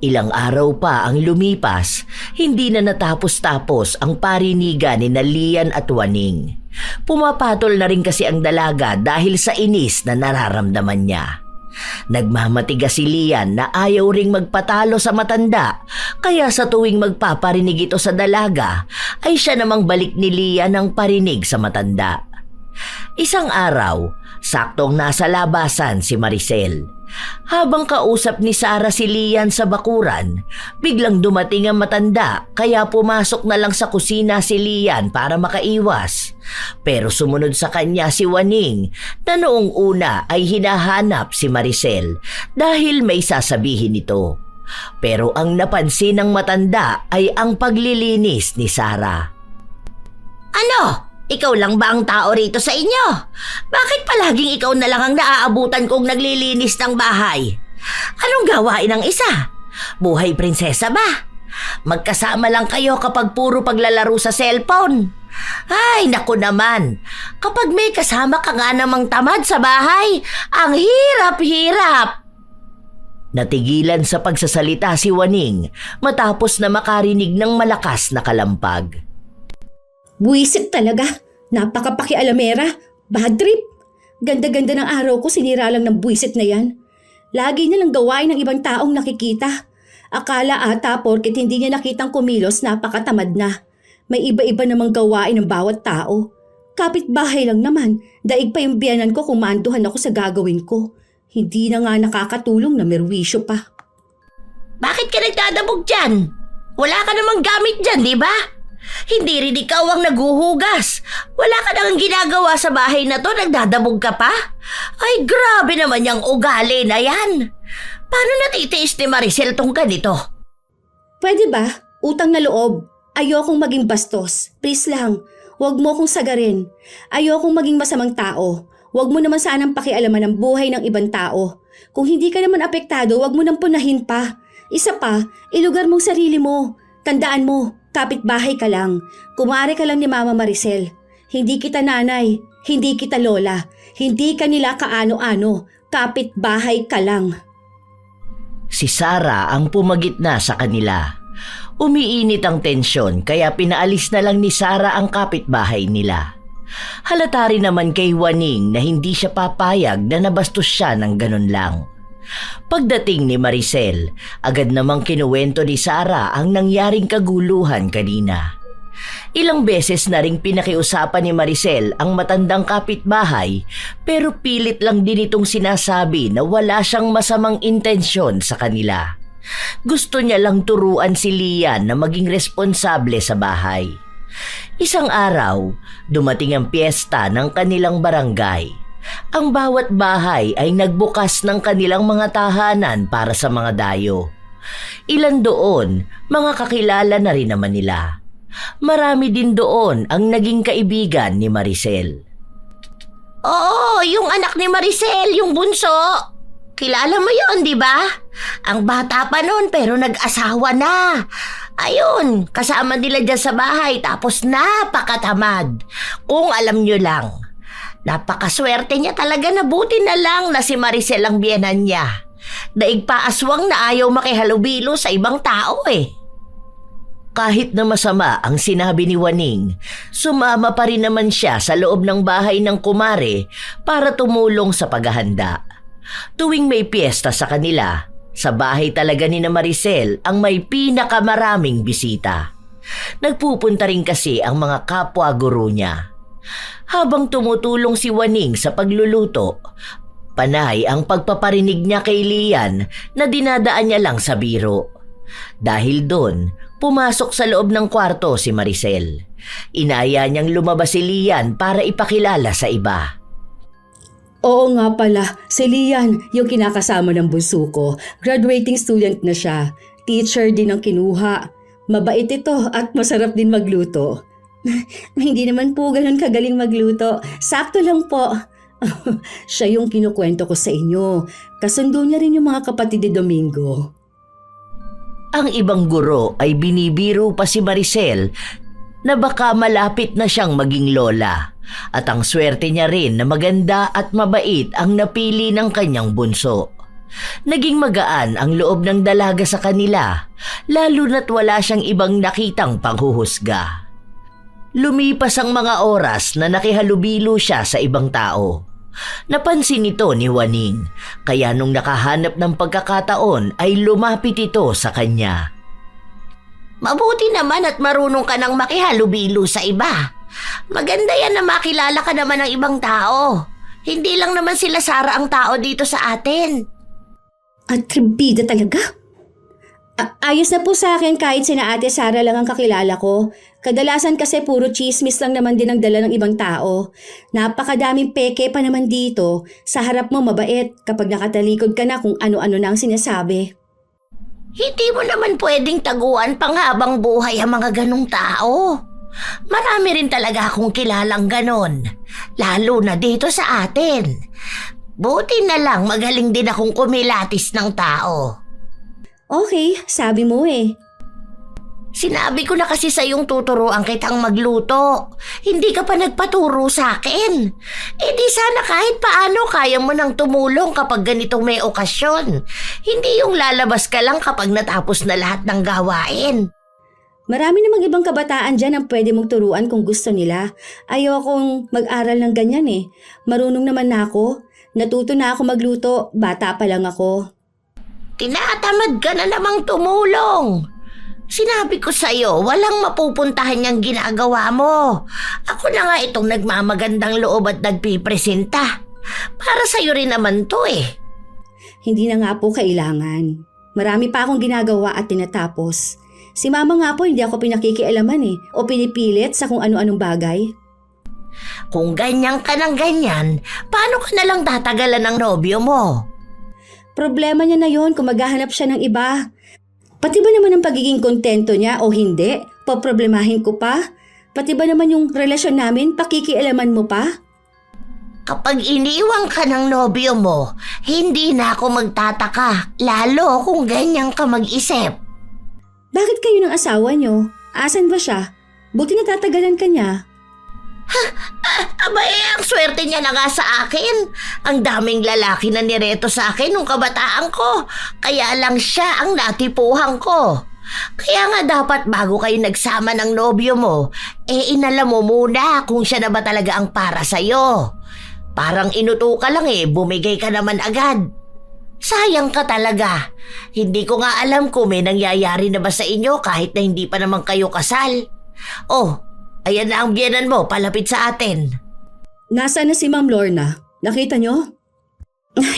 Ilang araw pa ang lumipas, hindi na natapos-tapos ang parinigan ni Lian at Waning. Pumapatol na rin kasi ang dalaga dahil sa inis na nararamdaman niya. Nagmamatigas si Lian na ayaw ring magpatalo sa matanda, kaya sa tuwing magpaparinig ito sa dalaga, ay siya namang balik ni Lian ang parinig sa matanda. Isang araw, saktong nasa labasan si Maricel. Habang kausap ni Sarah si Lian sa bakuran, biglang dumating ang matanda kaya pumasok na lang sa kusina si Lian para makaiwas. Pero sumunod sa kanya si Waning na noong una ay hinahanap si Maricel dahil may sasabihin ito. Pero ang napansin ng matanda ay ang paglilinis ni Sarah. Ano? Ikaw lang ba ang tao rito sa inyo? Bakit palaging ikaw na lang ang naaabutan kong naglilinis ng bahay? Anong gawain ng isa? Buhay prinsesa ba? Magkasama lang kayo kapag puro paglalaro sa cellphone. Ay, naku naman. Kapag may kasama ka nga namang tamad sa bahay, ang hirap-hirap. Natigilan sa pagsasalita si Waning matapos na makarinig ng malakas na kalampag. Buwisit talaga. Napakapakialamera. Bad trip. Ganda-ganda ng araw ko, sinira lang ng buwisit na yan. Lagi nilang gawain ng ibang taong nakikita. Akala ata porket hindi niya nakitang kumilos, napakatamad na. May iba-iba namang gawain ng bawat tao. Kapitbahay lang naman, daig pa yung biyanan ko kung maanduhan ako sa gagawin ko. Hindi na nga nakakatulong na merwisyo pa. Bakit ka nagdadabog dyan? Wala ka namang gamit dyan, di ba? Hindi rin ikaw ang naguhugas. Wala ka nang ginagawa sa bahay na to, nagdadabog ka pa? Ay, grabe naman yung ugali na yan. Paano natitiis ni Maricel tong ganito? Pwede ba? Utang na loob. Ayokong maging bastos. Please lang, huwag mo akong sagarin. Ayokong maging masamang tao. Huwag mo naman sanang pakialaman ang buhay ng ibang tao. Kung hindi ka naman apektado, huwag mo nang punahin pa. Isa pa, ilugar mong sarili mo. Tandaan mo, kapitbahay ka lang. Kumare ka lang ni Mama Maricel. Hindi kita nanay, hindi kita lola, hindi ka nila kaano-ano. Kapitbahay ka lang. Si Sarah ang pumagitna sa kanila. Umiinit ang tensyon kaya pinaalis na lang ni Sarah ang kapitbahay nila. Halata rin naman kay Waning na hindi siya papayag na nabastos siya ng ganun lang. Pagdating ni Maricel, agad namang kinuwento ni Sarah ang nangyaring kaguluhan kanina. Ilang beses na ring pinakiusapan ni Maricel ang matandang kapitbahay pero pilit lang din itong sinasabi na wala siyang masamang intensyon sa kanila. Gusto niya lang turuan si Lian na maging responsable sa bahay. Isang araw, dumating ang piyesta ng kanilang barangay. Ang bawat bahay ay nagbukas ng kanilang mga tahanan para sa mga dayo. Ilan doon, mga kakilala na rin naman nila. Marami din doon ang naging kaibigan ni Maricel. Oo, yung anak ni Maricel, yung bunso. Kilala mo yon, di ba? Ang bata pa noon pero nag-asawa na. Ayun, kasama nila dyan sa bahay tapos napakatamad. Kung alam nyo lang. Napakaswerte niya talaga na buti na lang na si Maricel ang biyenan niya. Daig pa aswang na ayaw makihalubilo sa ibang tao eh. Kahit na masama ang sinabi ni Waning, sumama pa rin naman siya sa loob ng bahay ng kumare para tumulong sa paghahanda. Tuwing may piyesta sa kanila, sa bahay talaga ni na Maricel ang may pinakamaraming bisita. Nagpupunta rin kasi ang mga kapwa guro niya. Habang tumutulong si Waning sa pagluluto, panay ang pagpaparinig niya kay Lian na dinadaan niya lang sa biro. Dahil doon, pumasok sa loob ng kwarto si Maricel. Inaya niyang lumabas si Lian para ipakilala sa iba. Oo nga pala, si Lian, yung kinakasama ng bunso ko. Graduating student na siya. Teacher din ang kinuha. Mabait ito at masarap din magluto. Hindi naman po ganun kagaling magluto. Sakto lang po. Siya yung kinukwento ko sa inyo. Kasundo niya rin yung mga kapatid ni Domingo. Ang ibang guro ay binibiro pa si Maricel na baka malapit na siyang maging lola. At ang swerte niya rin na maganda at mabait ang napili ng kanyang bunso. Naging magaan ang loob ng dalaga sa kanila, lalo na't wala siyang ibang nakitang panghuhusga. Lumipas ang mga oras na nakihalubilo siya sa ibang tao. Napansin ito ni Waning, kaya nung nakahanap ng pagkakataon ay lumapit ito sa kanya. Mabuti naman at marunong ka nang makihalubilo sa iba. Maganda yan na makilala ka naman ng ibang tao. Hindi lang naman sila Sara ang tao dito sa atin. Atribida talaga. Ayos na po sa akin kahit sina Ate Sara lang ang kakilala ko. Kadalasan kasi puro chismis lang naman din ang dala ng ibang tao. Napakadaming peke pa naman dito. Sa harap mo mabait kapag nakatalikod ka na kung ano-ano na ang sinasabi. Hindi mo naman pwedeng taguan panghabang buhay ang mga ganong tao. Marami rin talaga akong kilalang ganon, lalo na dito sa atin. Buti na lang magaling din akong kumilatis ng tao. Okay, sabi mo eh. Sinabi ko na kasi sa iyong tuturuan kitang magluto. Hindi ka pa nagpaturo sa akin. Eh di sana kahit paano kaya mo nang tumulong kapag ganitong may okasyon. Hindi yung lalabas ka lang kapag natapos na lahat ng gawain. Marami namang ibang kabataan dyan ang pwede mong turuan kung gusto nila. Ayokong mag-aral ng ganyan eh. Marunong naman na ako. Natuto na ako magluto. Bata pa lang ako. Tinatamad ka na namang tumulong. Sinabi ko sa'yo, walang mapupuntahan niyang ginagawa mo. Ako na nga itong nagmamagandang loob at nagpipresenta. Para sa'yo rin naman to eh. Hindi na nga po kailangan. Marami pa akong ginagawa at tinatapos. Si mama nga po hindi ako pinakikialaman eh o pinipilit sa kung ano-anong bagay. Kung ganyan ka ng ganyan, paano ka nalang tatagalan ng nobyo mo? Problema niya na yon kung maghahanap siya ng iba. Pati ba naman ang pagiging kontento niya o hindi? Poproblemahin ko pa? Pati ba naman yung relasyon namin, pakikialaman mo pa? Kapag iniwang ka ng nobyo mo, hindi na ako magtataka, lalo kung ganyan ka mag-isip. Bakit kayo ng asawa niyo? Asan ba siya? Buti natatagalan ka niya. Abay, ang swerte niya na nga sa akin. Ang daming lalaki na nireto sa akin nung kabataan ko. Kaya lang siya ang natipuhan ko. Kaya nga dapat bago kayo nagsama ng nobyo mo, inalam mo muna kung siya na ba talaga ang para sa'yo. Parang inuto ka lang bumigay ka naman agad. Sayang ka talaga. Hindi ko nga alam kung may nangyayari na ba sa inyo kahit na hindi pa naman kayo kasal. Oh, ayan na ang biyenan mo, palapit sa atin. Nasaan na si Ma'am Lorna? Nakita niyo?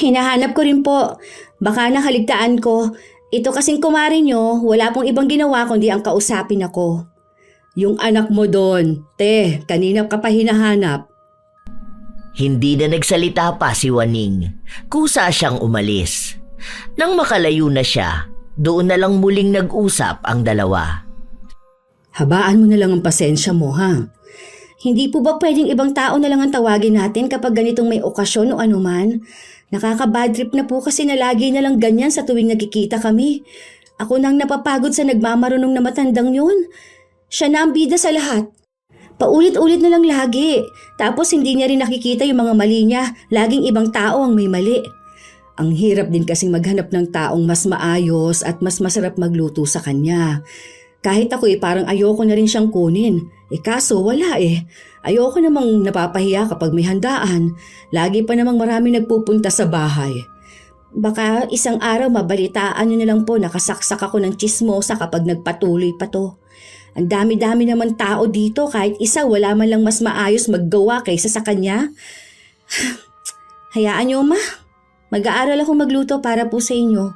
Hinahanap ko rin po. Baka nakaligtaan ko. Ito kasing kumari niyo, wala pong ibang ginawa kundi ang kausapin ako. Yung anak mo doon, kanina ka pa hinahanap. Hindi na nagsalita pa si Waning. Kusa siyang umalis. Nang makalayo na siya, doon na lang muling nag-usap ang dalawa. Habaan mo na lang ang pasensya mo, ha? Hindi po ba pwedeng ibang tao na lang ang tawagin natin kapag ganitong may okasyon o anuman? Nakaka-bad trip na po kasi na lagi na lang ganyan sa tuwing nagkikita kami. Ako nang napapagod sa nagmamarunong na matandang yun. Siya na ang bida sa lahat. Paulit-ulit na lang lagi. Tapos hindi niya rin nakikita yung mga mali niya. Laging ibang tao ang may mali. Ang hirap din kasing maghanap ng taong mas maayos at mas masarap magluto sa kanya. Kahit ako parang ayoko na rin siyang kunin. Kaso wala Ayoko namang napapahiya kapag may handaan. Lagi pa namang marami nagpupunta sa bahay. Baka isang araw mabalitaan niyo na lang po nakasaksak ako ng tsismosa kapag nagpatuloy pa to. Ang dami-dami naman tao dito kahit isa wala man lang mas maayos maggawa kaysa sa kanya. Hayaan niyo ma. Mag-aaral ako magluto para po sa inyo.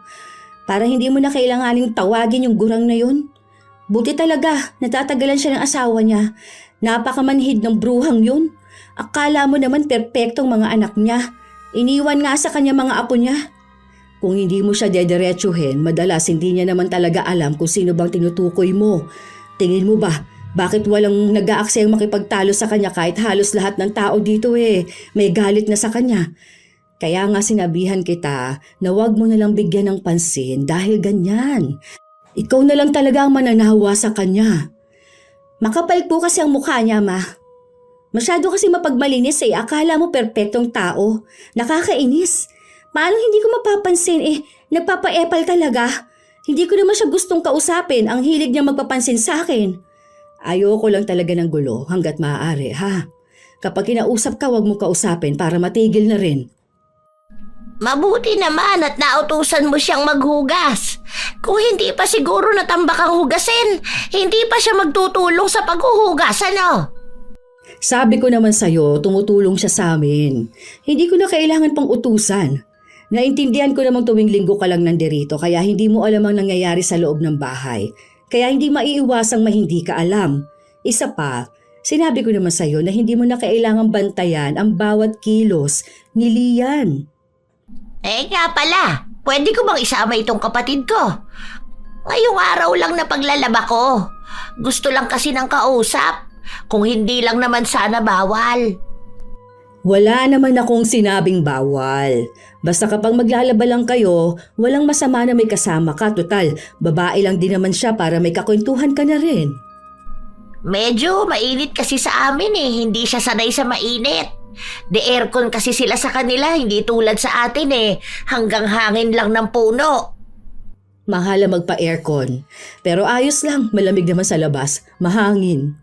Para hindi mo na kailanganing tawagin yung gurang na yun. Buti talaga, natatagalan siya ng asawa niya. Napakamanhid ng bruhang yun. Akala mo naman perpektong mga anak niya. Iniwan nga sa kanya mga apo niya. Kung hindi mo siya dediretsuhin, madalas hindi niya naman talaga alam kung sino bang tinutukoy mo. Tingin mo ba, Bakit walang nag-aaksayang makipagtalo sa kanya kahit halos lahat ng tao dito may galit na sa kanya? Kaya nga sinabihan kita na wag mo nalang bigyan ng pansin dahil ganyan. Ikaw na lang talaga ang mananawa sa kanya. Makapal po kasi ang mukha niya, ma. Masyado kasi mapagmalinis Akala mo perpektong tao. Nakakainis. Paano hindi ko mapapansin nagpapaepal talaga. Hindi ko naman siya gustong kausapin. Ang hilig niya magpapansin sa akin. Ayoko lang talaga ng gulo hanggat maaari, ha? Kapag kinausap ka, wag mo kausapin para matigil na rin. Mabuti naman at nautusan mo siyang maghugas. Kung hindi pa siguro natambak ang hugasin, hindi pa siya magtutulong sa paghuhugas, ano? Sabi ko naman sa'yo, tumutulong siya sa amin. Hindi ko na kailangan pang utusan. Naintindihan ko namang tuwing linggo ka lang nandirito kaya hindi mo alam ang nangyayari sa loob ng bahay. Kaya hindi maiiwasang hindi ka alam. Isa pa, sinabi ko naman sa'yo na hindi mo na kailangang bantayan ang bawat kilos ni Lian. Nga pala, pwede ko bang isama itong kapatid ko? Ngayong araw lang na paglalaba ko. Gusto lang kasi ng kausap. Kung hindi lang naman sana bawal. Wala naman akong sinabing bawal. Basta kapag maglalaba lang kayo, walang masama na may kasama ka. Total, babae lang din naman siya para may kakwentuhan ka na rin. Medyo mainit kasi sa amin hindi siya sanay sa mainit. De aircon kasi sila sa kanila, hindi tulad sa atin hanggang hangin lang ng puno. Mahal ang magpa-aircon. Pero ayos lang, malamig naman sa labas, mahangin.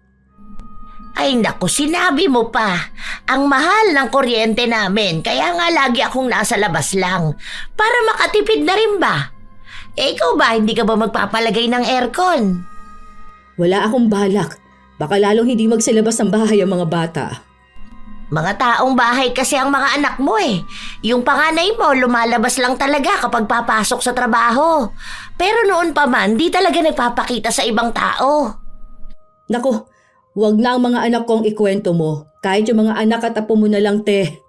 Ay naku, sinabi mo pa. Ang mahal ng kuryente namin, kaya nga lagi akong nasa labas lang. Para makatipid na rin ba? Ikaw ba, hindi ka ba magpapalagay ng aircon? Wala akong balak. Baka lalong hindi magsilabas ng bahay ang mga bata. Mga taong bahay kasi ang mga anak mo Yung panganay mo, lumalabas lang talaga kapag papasok sa trabaho. Pero noon pa man, di talaga nagpapakita sa ibang tao. Naku, wag na ang mga anak kong ikwento mo. Kahit yung mga anak at apo mo na lang, te.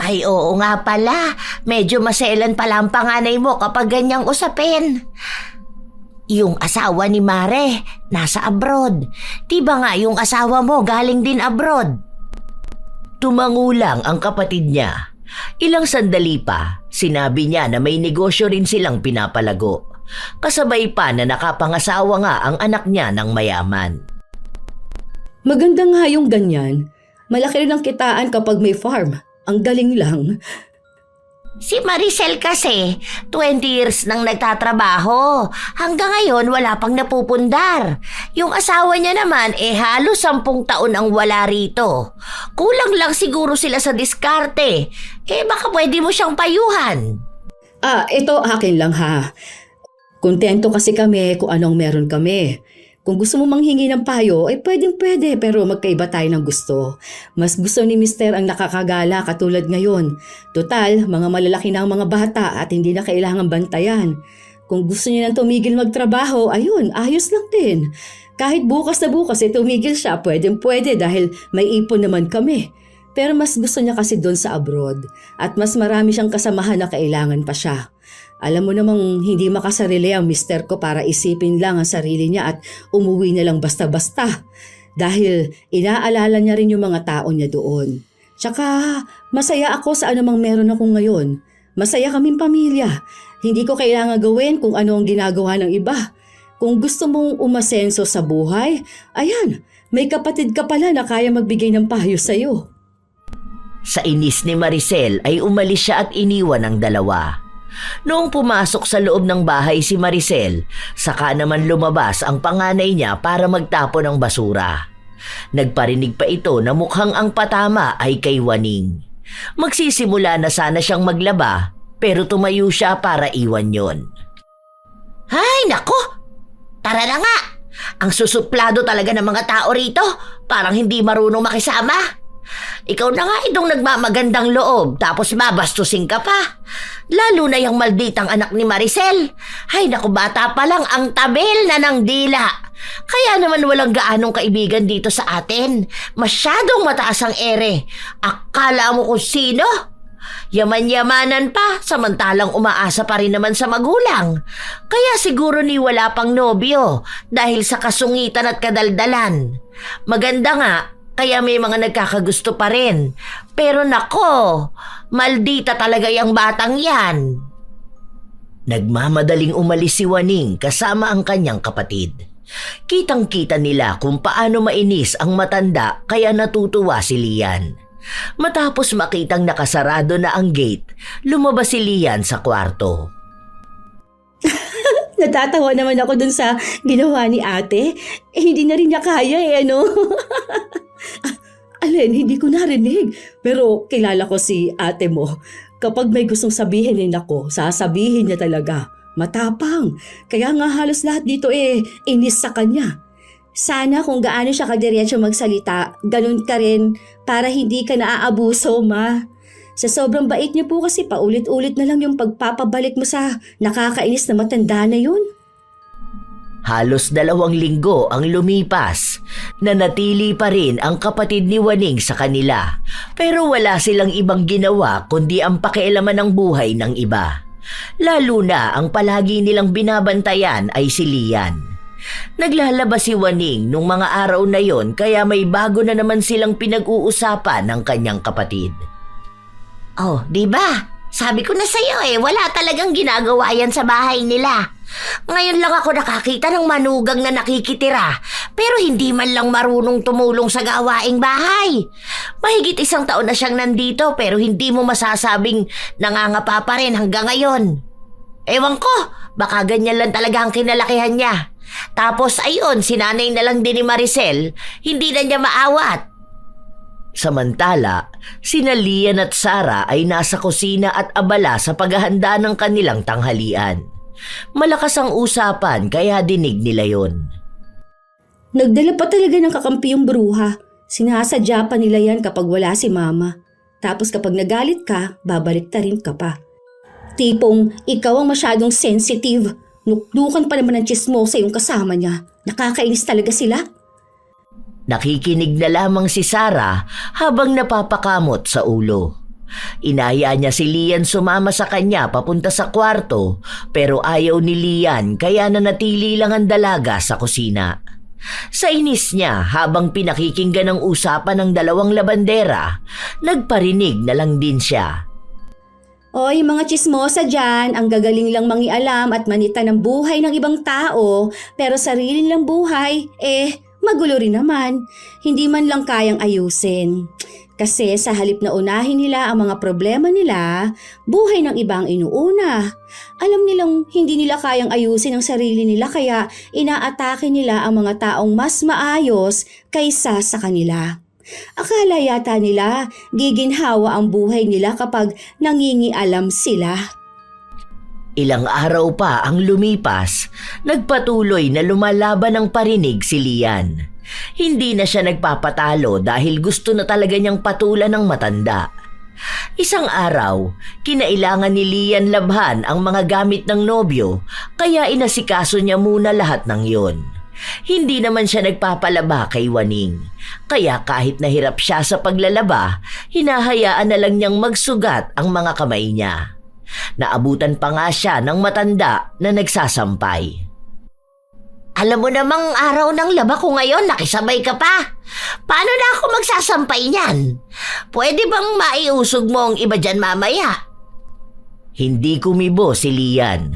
Ay oo nga pala, medyo maselan pala ang panganay mo kapag ganyang usapin. Yung asawa ni Mare, nasa abroad. Diba nga yung asawa mo galing din abroad? Tumangulang ang kapatid niya. Ilang sandali pa, sinabi niya na may negosyo rin silang pinapalago. Kasabay pa na nakapangasawa nga ang anak niya ng mayaman. Maganda nga yung ganyan. Malaki rin ang kitaan kapag may farm. Ang galing lang. Si Maricel kasi, 20 years nang nagtatrabaho. Hanggang ngayon wala pang napupundar. Yung asawa niya naman halos 10 taon ang wala rito. Kulang lang siguro sila sa diskarte. Baka pwede mo siyang payuhan. Ito akin lang ha. Kontento kasi kami kung anong meron kami. Kung gusto mo manghingi ng payo, pwedeng-pwede pero magkaiba tayo ng gusto. Mas gusto ni Mister ang nakakagala katulad ngayon. Total, mga malalaki na ang mga bata at hindi na kailangan bantayan. Kung gusto niya nang tumigil magtrabaho, ayun, ayos lang din. Kahit bukas na bukas tumigil siya, pwedeng-pwede dahil may ipon naman kami. Pero mas gusto niya kasi doon sa abroad at mas marami siyang kasamahan na kailangan pa siya. Alam mo namang hindi makasarili ang mister ko para isipin lang ang sarili niya at umuwi na lang basta-basta. Dahil inaalala niya rin yung mga tao niya doon. Tsaka masaya ako sa anumang meron ako ngayon. Masaya kaming pamilya. Hindi ko kailangan gawin kung ano ang ginagawa ng iba. Kung gusto mong umasenso sa buhay, ayan, may kapatid ka pala na kaya magbigay ng payo sa'yo. Sa inis ni Maricel ay umalis siya at iniwan ang dalawa. Noong pumasok sa loob ng bahay si Maricel, saka naman lumabas ang panganay niya para magtapon ng basura. Nagparinig pa ito na mukhang ang patama ay kay Waning. Magsisimula na sana siyang maglaba pero tumayo siya para iwan yon. Ay nako! Tara na nga! Ang susuplado talaga ng mga tao rito. Parang hindi marunong makisama. Ikaw na nga itong nagmamagandang loob tapos babastusin ka pa. Lalo na yung malditang anak ni Maricel. Ay naku, bata pa lang ang tabil na ng dila. Kaya naman walang gaanong kaibigan dito sa atin. Masyadong mataas ang ere. Akala mo kung sino? Yaman-yamanan pa, samantalang umaasa pa rin naman sa magulang. Kaya siguro ni wala pang nobyo dahil sa kasungitan at kadaldalan. Maganda nga, kaya may mga nagkakagusto pa rin. Pero nako, maldita talaga yung batang yan. Nagmamadaling umalis si Waning kasama ang kanyang kapatid. Kitang-kita nila kung paano mainis ang matanda kaya natutuwa si Lian. Matapos makitang nakasarado na ang gate, lumabas si Lian sa kwarto. Natatawa naman ako dun sa ginawa ni ate. Hindi na rin niya kaya ano. Alin, hindi ko narinig. Pero kilala ko si ate mo. Kapag may gustong sabihin ako, sasabihin niya talaga. Matapang. Kaya nga halos lahat dito inis sa kanya. Sana kung gaano siya kadiretso magsalita, ganun ka rin para hindi ka naaabuso, ma. Sa sobrang bait niyo po kasi paulit-ulit na lang yung pagpapabalik mo sa nakakainis na matanda na yun. Halos 2 linggo ang lumipas. Nanatili pa rin ang kapatid ni Waning sa kanila. Pero wala silang ibang ginawa kundi ang pakialaman ng buhay ng iba. Lalo na ang palagi nilang binabantayan ay si Lian. Naglalabas si Waning nung mga araw na yon kaya may bago na naman silang pinag-uusapan ng kanyang kapatid. Oh, di ba? Sabi ko na sa'yo wala talagang ginagawa yan sa bahay nila. Ngayon lang ako nakakita ng manugang na nakikitira, pero hindi man lang marunong tumulong sa gawaing bahay. Mahigit 1 taon na siyang nandito pero hindi mo masasabing nangangapa pa rin hanggang ngayon. Ewan ko, baka ganyan lang talaga ang kinalakihan niya. Tapos ayun, sinanay na lang din ni Maricel, hindi na niya maawat. Samantala, sina Lian at Sarah ay nasa kusina at abala sa paghahanda ng kanilang tanghalian. Malakas ang usapan kaya dinig nila yon. Nagdala pa talaga ng kakampi yung bruha. Sinasadya pa nila yan kapag wala si mama. Tapos kapag nagalit ka, babalik ta rin ka pa. Tipong ikaw ang masyadong sensitive. Nukdukan pa naman ng chismosa yung kasama niya. Nakakainis talaga sila. Nakikinig na lamang si Sarah habang napapakamot sa ulo. Inaya niya si Lian sumama sa kanya papunta sa kwarto pero ayaw ni Lian kaya nanatili lang ang dalaga sa kusina. Sa inis niya habang pinakikinggan ang usapan ng 2 labandera, nagparinig na lang din siya. Oy, mga chismosa dyan, ang gagaling lang mangialam at manita ng buhay ng ibang tao, pero sarili lang buhay, magulo rin naman. Hindi man lang kayang ayusin. Kasi sa halip na unahin nila ang mga problema nila, buhay ng ibang inuuna. Alam nilang hindi nila kayang ayusin ang sarili nila kaya inaatake nila ang mga taong mas maayos kaysa sa kanila. Akala yata nila giginhawa ang buhay nila kapag nangingialam sila. Ilang araw pa ang lumipas, nagpatuloy na lumalaban ng parinig si Lian. Hindi na siya nagpapatalo dahil gusto na talaga niyang patulan ng matanda. Isang araw, kinailangan ni Lian labhan ang mga gamit ng nobyo kaya inasikaso niya muna lahat ng yon. Hindi naman siya nagpapalaba kay Waning, kaya kahit nahirap siya sa paglalaba, hinahayaan na lang niyang magsugat ang mga kamay niya. Naabutan pa nga siya ng matanda na nagsasampay. Alam mo namang araw ng laba ko ngayon, nakisabay ka pa. Paano na ako magsasampay niyan? Pwede bang maiusog mo ang iba dyan mamaya? Hindi kumibo si Lian.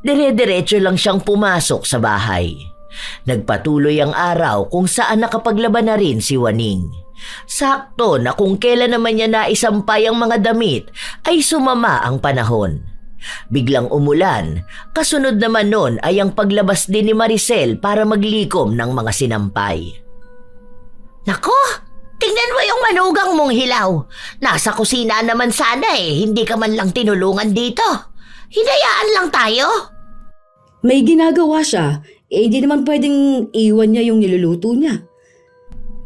Dire-diretso lang siyang pumasok sa bahay. Nagpatuloy ang araw kung saan nakapaglaban na rin si Waning. Sakto na kung kailan naman niya naisampay ang mga damit ay sumama ang panahon. Biglang umulan, kasunod naman nun ay ang paglabas din ni Maricel para maglikom ng mga sinampay. Nako, tingnan mo yung manugang mong hilaw. Nasa kusina naman sana hindi ka man lang tinulungan dito. Hinayaan lang tayo. May ginagawa siya, hindi naman pwedeng iwan niya yung niluluto niya.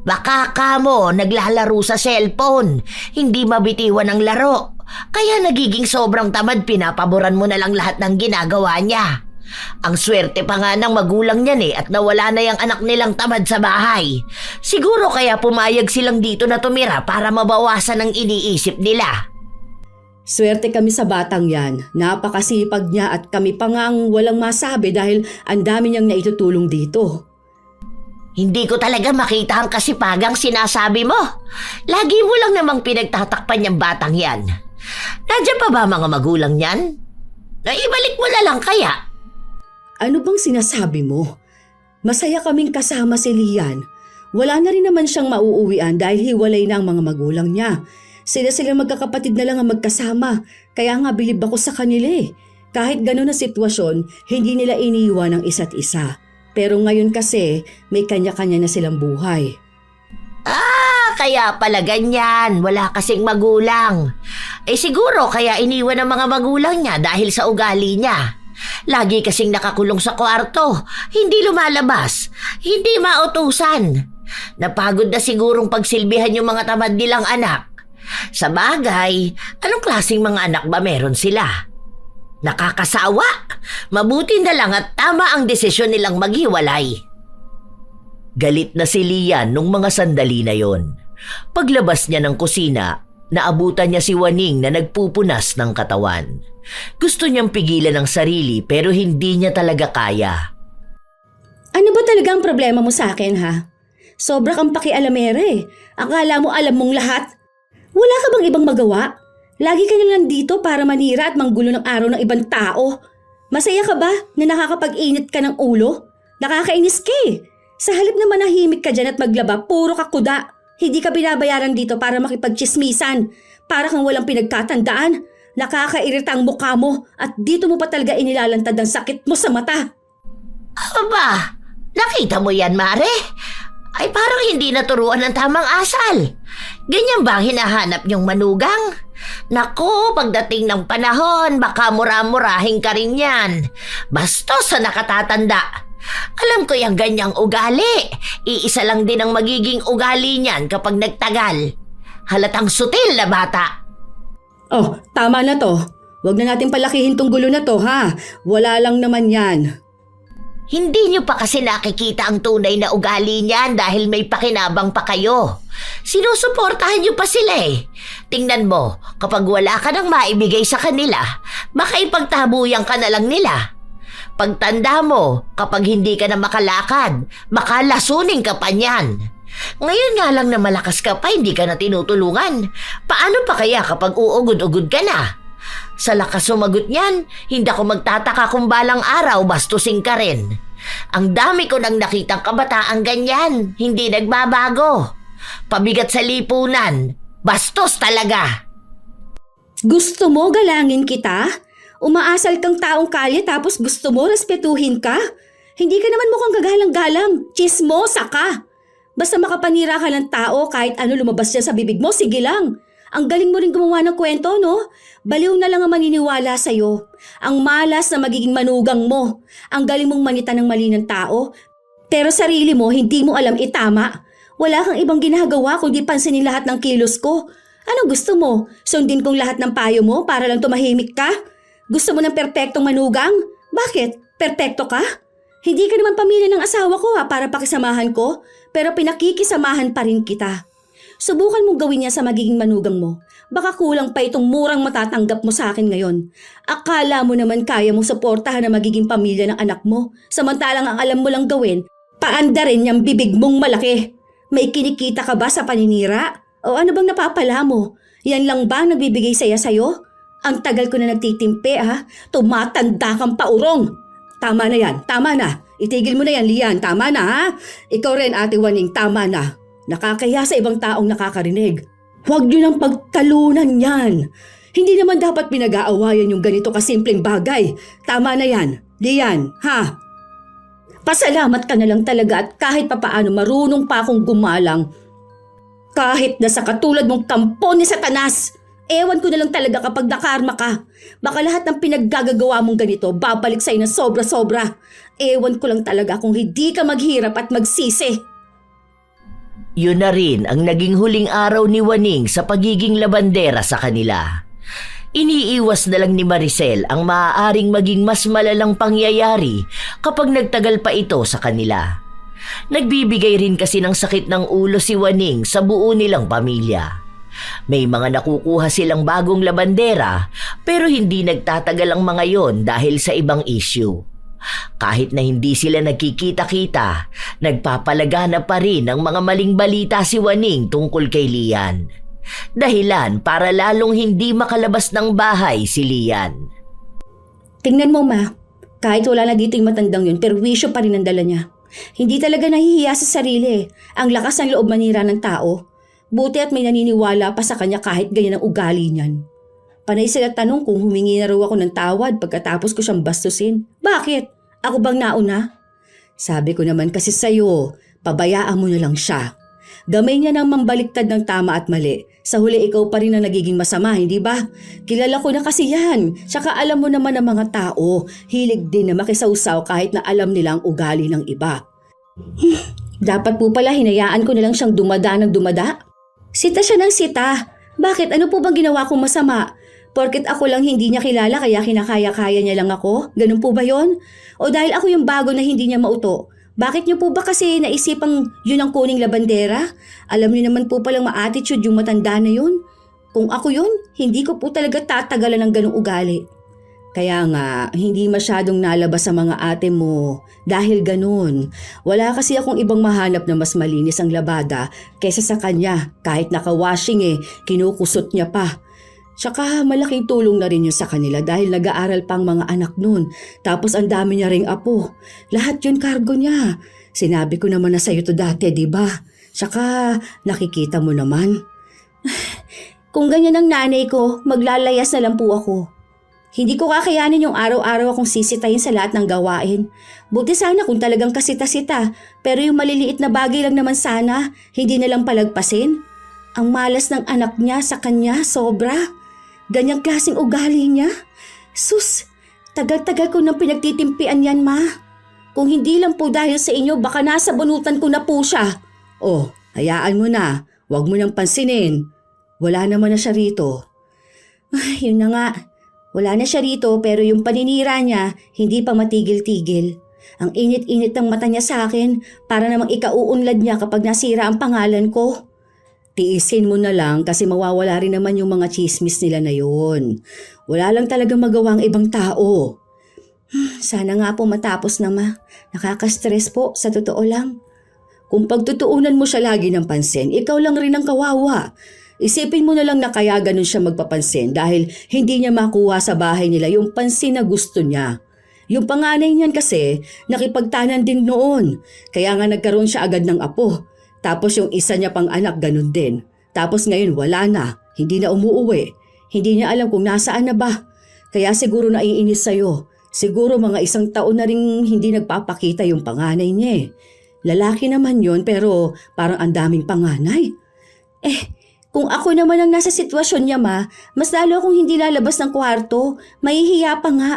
Baka ka mo naglalaro sa cellphone, hindi mabitiwan ang laro. Kaya nagiging sobrang tamad, pinapaboran mo na lang lahat ng ginagawa niya. Ang swerte pa nga ng magulang niyan at nawala na yung anak nilang tamad sa bahay. Siguro kaya pumayag silang dito na tumira para mabawasan ang iniisip nila. Swerte kami sa batang yan. Napakasipag niya at kami pa nga ang walang masabi dahil ang dami niyang naitutulong dito. Hindi ko talaga makita ang kasipagang sinasabi mo. Lagi mo lang namang pinagtatakpan yung batang yan. Nandiyan pa ba mga magulang niyan? Naibalik mo na lang kaya? Ano bang sinasabi mo? Masaya kaming kasama si Lian. Wala na rin naman siyang mauuwian dahil hiwalay na ang mga magulang niya. Sila magkakapatid na lang ang magkasama. Kaya nga bilib ako sa kanila eh. Kahit gano'n na sitwasyon, hindi nila iniiwan ang isa't isa. Pero ngayon kasi, may kanya-kanya na silang buhay. Kaya pala ganyan. Wala kasing magulang. Siguro kaya iniwan ng mga magulang niya dahil sa ugali niya. Lagi kasing nakakulong sa kwarto. Hindi lumalabas. Hindi mautusan. Napagod na sigurong pagsilbihan yung mga tamad nilang anak. Sa bagay, anong klaseng mga anak ba meron sila? Nakakasawa. Mabuti na lang at tama ang desisyon nilang maghiwalay. Galit na si Lian nung mga sandali na yon. Paglabas niya ng kusina, naabutan niya si Waning na nagpupunas ng katawan. Gusto niyang pigilan ang sarili pero hindi niya talaga kaya. Ano ba talaga ang problema mo sa akin ha? Sobra kang pakialamere eh. Akala mo alam mong lahat? Wala ka bang ibang magawa? Lagi ka na lang dito para manira at manggulo ng araw ng ibang tao. Masaya ka ba na nakakapag-init ka ng ulo? Nakakainis ka eh. Sa halip na manahimik ka dyan at maglaba, puro ka kuda. Hindi ka binabayaran dito para makipagchismisan. Para kang walang pinagkatandaan. Nakakairita ang mukha mo at dito mo pa talaga inilalantad ang sakit mo sa mata. Aba, nakita mo yan, Mare? Ay parang hindi naturuan ng tamang asal. Ganyan ba ang hinahanap niyong manugang? Naku, pagdating ng panahon, baka mura-murahin ka rin yan. Bastos sa nakatatanda. Alam ko yung ganyang ugali. Iisa lang din ang magiging ugali niyan kapag nagtagal. Halatang sutil na bata. Oh, tama na to. Huwag na natin palakihin tong gulo na to ha. Wala lang naman yan. Hindi niyo pa kasi nakikita ang tunay na ugali niyan dahil may pakinabang pa kayo. Sinusuportahan niyo pa sila eh. Tingnan mo, kapag wala ka nang maibigay sa kanila, baka ipagtabuyan ka na lang nila. Pagtanda mo, kapag hindi ka na makalakad, baka lasunin ka pa niyan. Ngayon nga lang na malakas ka pa, hindi ka na tinutulungan. Paano pa kaya kapag uugod-ugod ka na? Sa lakas sumagot niyan, hindi ako magtataka kung balang araw bastusin ka rin. Ang dami ko nang nakitang kabataang ganyan, hindi nagbabago. Pabigat sa lipunan, bastos talaga. Gusto mo galangin kita? Umaasal kang taong kalye tapos gusto mo respetuhin ka? Hindi ka naman mukhang gagalang-galang, chismosa ka. Basta makapanira ka ng tao kahit ano lumabas dyan sa bibig mo, sige lang. Ang galing mo rin gumawa ng kwento, no? Baliw na lang ang maniniwala sa'yo. Ang malas na magiging manugang mo. Ang galing mong manita ng mali ng tao. Pero sarili mo, hindi mo alam itama. Wala kang ibang ginagawa kundi pansinin lahat ng kilos ko. Anong gusto mo? Sundin kong lahat ng payo mo para lang tumahimik ka? Gusto mo ng perpektong manugang? Bakit? Perpekto ka? Hindi ka naman pamilya ng asawa ko para pakisamahan ko. Pero pinakikisamahan pa rin kita. Subukan mong gawin niya sa magiging manugang mo. Baka kulang pa itong murang matatanggap mo sa akin ngayon. Akala mo naman kaya mong suportahan ang magiging pamilya ng anak mo. Samantalang ang alam mo lang gawin, paanda rin yung bibig mong malaki. May kinikita ka ba sa paninira? O ano bang napapala mo? Yan lang ba ang nagbibigay saya sa'yo? Ang tagal ko na nagtitimpe ha. Tumatanda kang paurong. Tama na yan, tama na. Itigil mo na yan, Lian, tama na ha. Ikaw rin, Ate Waning, tama na. Nakakaya sa ibang taong nakakarinig. Huwag niyo nang pagtalunan yan. Hindi naman dapat pinag-aawayan yung ganito kasimpleng bagay. Tama na yan, Lian, ha? Pasalamat ka na lang talaga at kahit papaano marunong pa akong gumalang. Kahit na sa katulad mong tampon ni Satanas. Ewan ko na lang talaga kapag nakarma ka. Baka lahat ng pinaggagawa mong ganito babalik sa'yo na sobra-sobra. Ewan ko lang talaga kung hindi ka maghirap at magsisi. Yun na rin ang naging huling araw ni Waning sa pagiging labandera sa kanila. Iniiwas na lang ni Maricel ang maaaring maging mas malalang pangyayari kapag nagtagal pa ito sa kanila. Nagbibigay rin kasi ng sakit ng ulo si Waning sa buo nilang pamilya. May mga nakukuha silang bagong labandera pero hindi nagtatagal ang mga yon dahil sa ibang issue. Kahit na hindi sila nagkikita-kita, nagpapalagana pa rin ng mga maling balita si Waning tungkol kay Lian. Dahilan para lalong hindi makalabas ng bahay si Lian. Tingnan mo, ma. Kahit wala na dito yung matandang yun, perwisyo pa rin ang dala niya. Hindi talaga nahihiya sa sarili. Ang lakas ng loob manira ng tao. Buti at may naniniwala pa sa kanya kahit ganyan ang ugali niyan. Panay sila tanong kung humingi na raw ako ng tawad pagkatapos ko siyang bastusin. Bakit? Ako bang nauna? Sabi ko naman kasi sa'yo, pabayaan mo na lang siya. Gamay niya nang mambaliktad ng tama at mali. Sa huli ikaw pa rin ang nagiging masama, hindi ba? Kilala ko na kasi yan. Tsaka alam mo naman ng mga tao, hilig din na makisawsaw kahit na alam nilang ugali ng iba. Dapat po pala hinayaan ko na lang siyang dumada ng dumada. Sita siya ng sita. Bakit? Ano po bang ginawa kong masama? Porket ako lang hindi niya kilala kaya kinakaya-kaya niya lang ako? Ganun po ba yon? O dahil ako yung bago na hindi niya mauto? Bakit niyo po ba kasi naisipang yun ang kuning labandera? Alam niyo naman po palang ma-attitude yung matanda na yun. Kung ako yun, hindi ko po talaga tatagalan ng ganung ugali. Kaya nga, hindi masyadong nalabas sa mga ate mo. Dahil ganun, wala kasi akong ibang mahanap na mas malinis ang labada kaysa sa kanya. Kahit naka-washing kinukusot niya pa. Tsaka malaking tulong na rin yun sa kanila dahil nag-aaral pang mga anak nun. Tapos ang dami niya ring apo. Lahat yun kargo niya. Sinabi ko naman na sa'yo to dati, di ba? Tsaka nakikita mo naman. Kung ganyan ang nanay ko, maglalayas na lang po ako. Hindi ko kakayanin yung araw-araw akong sisitahin sa lahat ng gawain. Buti sana kung talagang kasita-sita, pero yung maliliit na bagay lang naman sana, hindi na lang palagpasin. Ang malas ng anak niya sa kanya, sobra. Ganyang klaseng ugali niya. Sus, tagal-tagal ko nang pinagtitimpian yan, ma. Kung hindi lang po dahil sa inyo, baka nasa bunutan ko na po siya. Oh, hayaan mo na. Huwag mo nang pansinin. Wala naman na siya rito. Ay, yun na nga. Wala na siya rito pero yung paninira niya hindi pa matigil-tigil. Ang init-init ng mata niya sa akin para namang ikauunlad niya kapag nasira ang pangalan ko. Tiisin mo na lang kasi mawawala rin naman yung mga chismis nila na yun. Wala lang talaga magawa ang ibang tao. Sana nga po matapos na, ma. Nakaka-stress po, sa totoo lang. Kung pagtutuunan mo siya lagi ng pansin, ikaw lang rin ang kawawa. Isipin mo na lang na kaya ganun siya magpapansin dahil hindi niya makuha sa bahay nila yung pansin na gusto niya. Yung panganay niyan kasi nakipagtanan din noon. Kaya nga nagkaroon siya agad ng apo. Tapos yung isa niya pang anak ganun din. Tapos ngayon wala na. Hindi na umuuwi. Hindi niya alam kung nasaan na ba. Kaya siguro naiinis sa'yo. Siguro mga 1 taon na rin hindi nagpapakita yung panganay niya. Lalaki naman yon pero parang ang daming panganay. Kung ako naman ang nasa sitwasyon niya, ma, mas lalo akong hindi lalabas ng kwarto. Mahihiya pa nga.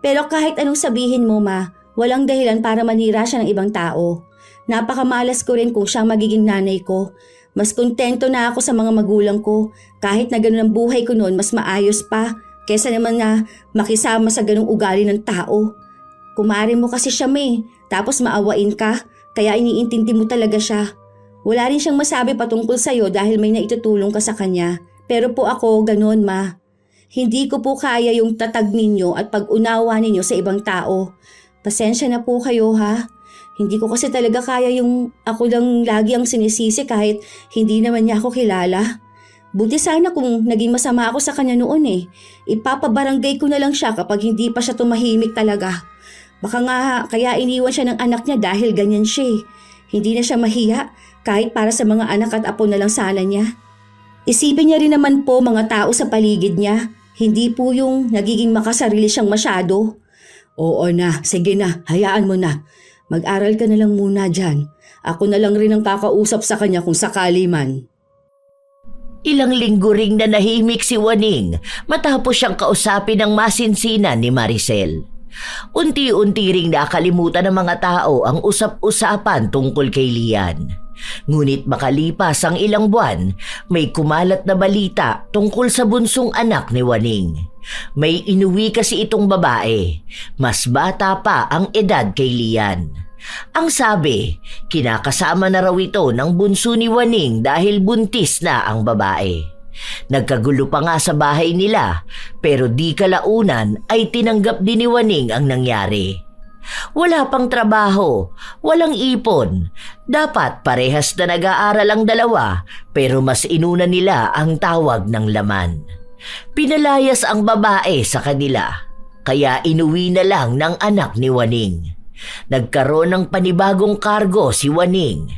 Pero kahit anong sabihin mo, ma, walang dahilan para manira siya ng ibang tao. Napakamalas ko rin kung siya magiging nanay ko. Mas kontento na ako sa mga magulang ko. Kahit na ganun ang buhay ko noon, mas maayos pa. Kesa naman na makisama sa ganung ugali ng tao. Kumare mo kasi siya, may. Tapos maawain ka. Kaya iniintindi mo talaga siya. Wala rin siyang masabi patungkol sa'yo dahil may naitutulong ka sa kanya. Pero po ako, ganun, ma. Hindi ko po kaya yung tatag ninyo at pag-unawa ninyo sa ibang tao. Pasensya na po kayo, ha? Hindi ko kasi talaga kaya yung ako lang lagi ang sinisisi kahit hindi naman niya ako kilala. Buti sana kung naging masama ako sa kanya noon. Ipapabarangay ko na lang siya kapag hindi pa siya tumahimik talaga. Baka nga kaya iniwan siya ng anak niya dahil ganyan siya. Hindi na siya mahiya. Kahit para sa mga anak at apo na lang sana niya. Isipin niya rin naman po mga tao sa paligid niya. Hindi po yung nagiging makasarili siyang masyado. Oo na, sige na, hayaan mo na. Mag-aral ka na lang muna dyan. Ako na lang rin ang kakausap sa kanya kung sakali man. Ilang linggo ring nanahimik si Waning matapos siyang kausapin ng masinsinan ni Maricel. Unti-unti ring nakalimutan ng mga tao ang usap-usapan tungkol kay Lian. Ngunit makalipas ang ilang buwan, may kumalat na balita tungkol sa bunsong anak ni Waning. May inuwi kasi itong babae. Mas bata pa ang edad kay Lian. Ang sabi, kinakasama na raw ito ng bunso ni Waning dahil buntis na ang babae. Nagkagulo pa nga sa bahay nila pero di kalaunan ay tinanggap din ni Waning ang nangyari. Wala pang trabaho, walang ipon. Dapat parehas na nag-aaral ang dalawa pero mas inuna nila ang tawag ng laman. Pinalayas ang babae sa kanila kaya inuwi na lang ng anak ni Waning. Nagkaroon ng panibagong kargo si Waning.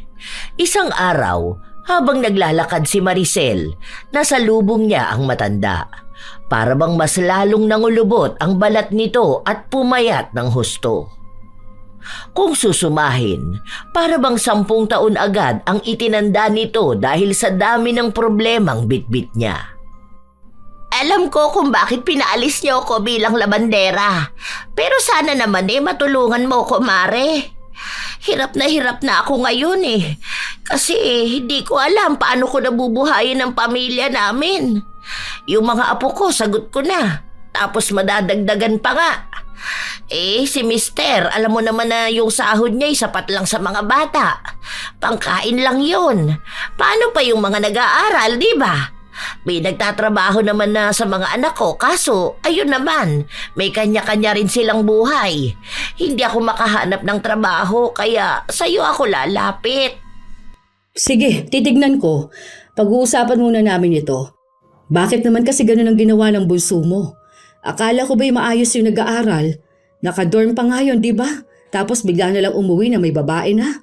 Isang araw, habang naglalakad si Maricel, nasa lubong niya ang matanda. Para bang mas lalong nangulubot ang balat nito at pumayat ng husto. Kung susumahin, para bang 10 taon agad ang itinanda nito dahil sa dami ng problemang bitbit niya. Alam ko kung bakit pinaalis niyo ako bilang labandera. Pero sana naman matulungan mo ko, Mare. Hirap na ako ngayon Kasi hindi ko alam paano ko nabubuhayin ang pamilya namin. Yung mga apo ko, sagot ko na. Tapos madadagdagan pa nga. Si Mister, alam mo naman na yung sahod niya sapat lang sa mga bata. Pangkain lang yun. Paano pa yung mga nag-aaral, di ba? May nagtatrabaho naman na sa mga anak ko, kaso ayun naman, may kanya-kanya rin silang buhay. Hindi ako makahanap ng trabaho, kaya sa'yo ako lalapit. Sige, titignan ko. Pag-uusapan muna namin ito. Bakit naman kasi ganun ang ginawa ng bunso mo? Akala ko ba'y maayos yung nag-aaral? Nakadorm pa nga yun, di ba? Tapos bigla na lang umuwi na may babae na.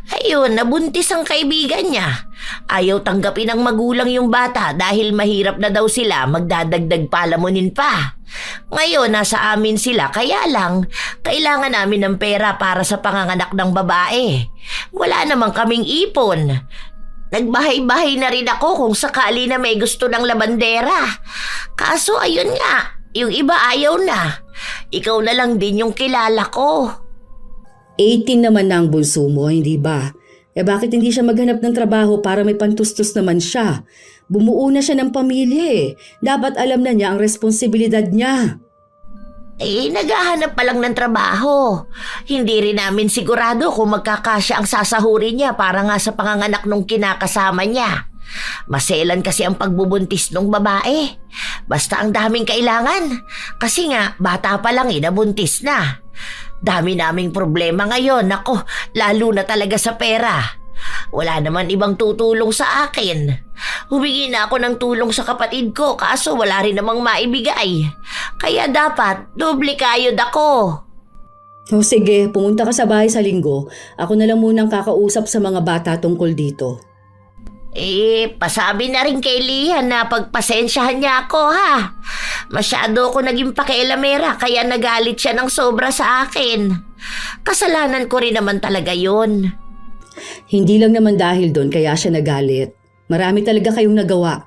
Ayun, nabuntis ang kaibigan niya. Ayaw tanggapin ng magulang yung bata dahil mahirap na daw sila magdadagdag palamunin pa. Ngayon, nasa amin sila, kaya lang, kailangan namin ng pera para sa panganganak ng babae. Wala namang kaming ipon. Nagbahay-bahay na rin ako kung sakali na may gusto ng labandera. Kaso ayun nga, yung iba ayaw na. Ikaw na lang din yung kilala ko. 18 naman na ang bunso mo, hindi ba? Bakit hindi siya maghanap ng trabaho para may pantustos naman siya? Bumuo na siya ng pamilya Dapat alam na niya ang responsibilidad niya. Naghahanap pa lang ng trabaho. Hindi rin namin sigurado kung magkakasya ang sasahurin niya para nga sa panganganak nung kinakasama niya. Maselan kasi ang pagbubuntis ng babae. Basta ang daming kailangan. Kasi nga, bata pa lang nabuntis na. Dami naming problema ngayon. Ako, lalo na talaga sa pera. Wala naman ibang tutulong sa akin. Humingi na ako ng tulong sa kapatid ko kaso wala rin namang maibigay. Kaya dapat doble kayod ako. Sige, pumunta ka sa bahay sa linggo. Ako na lang munang kakausap sa mga bata tungkol dito. Pasabi na rin kay Lian na pagpasensyahan niya ako ha. Masyado ako naging pakialamera kaya nagalit siya ng sobra sa akin. Kasalanan ko rin naman talaga yun. Hindi lang naman dahil doon kaya siya nagalit. Marami talaga kayong nagawa.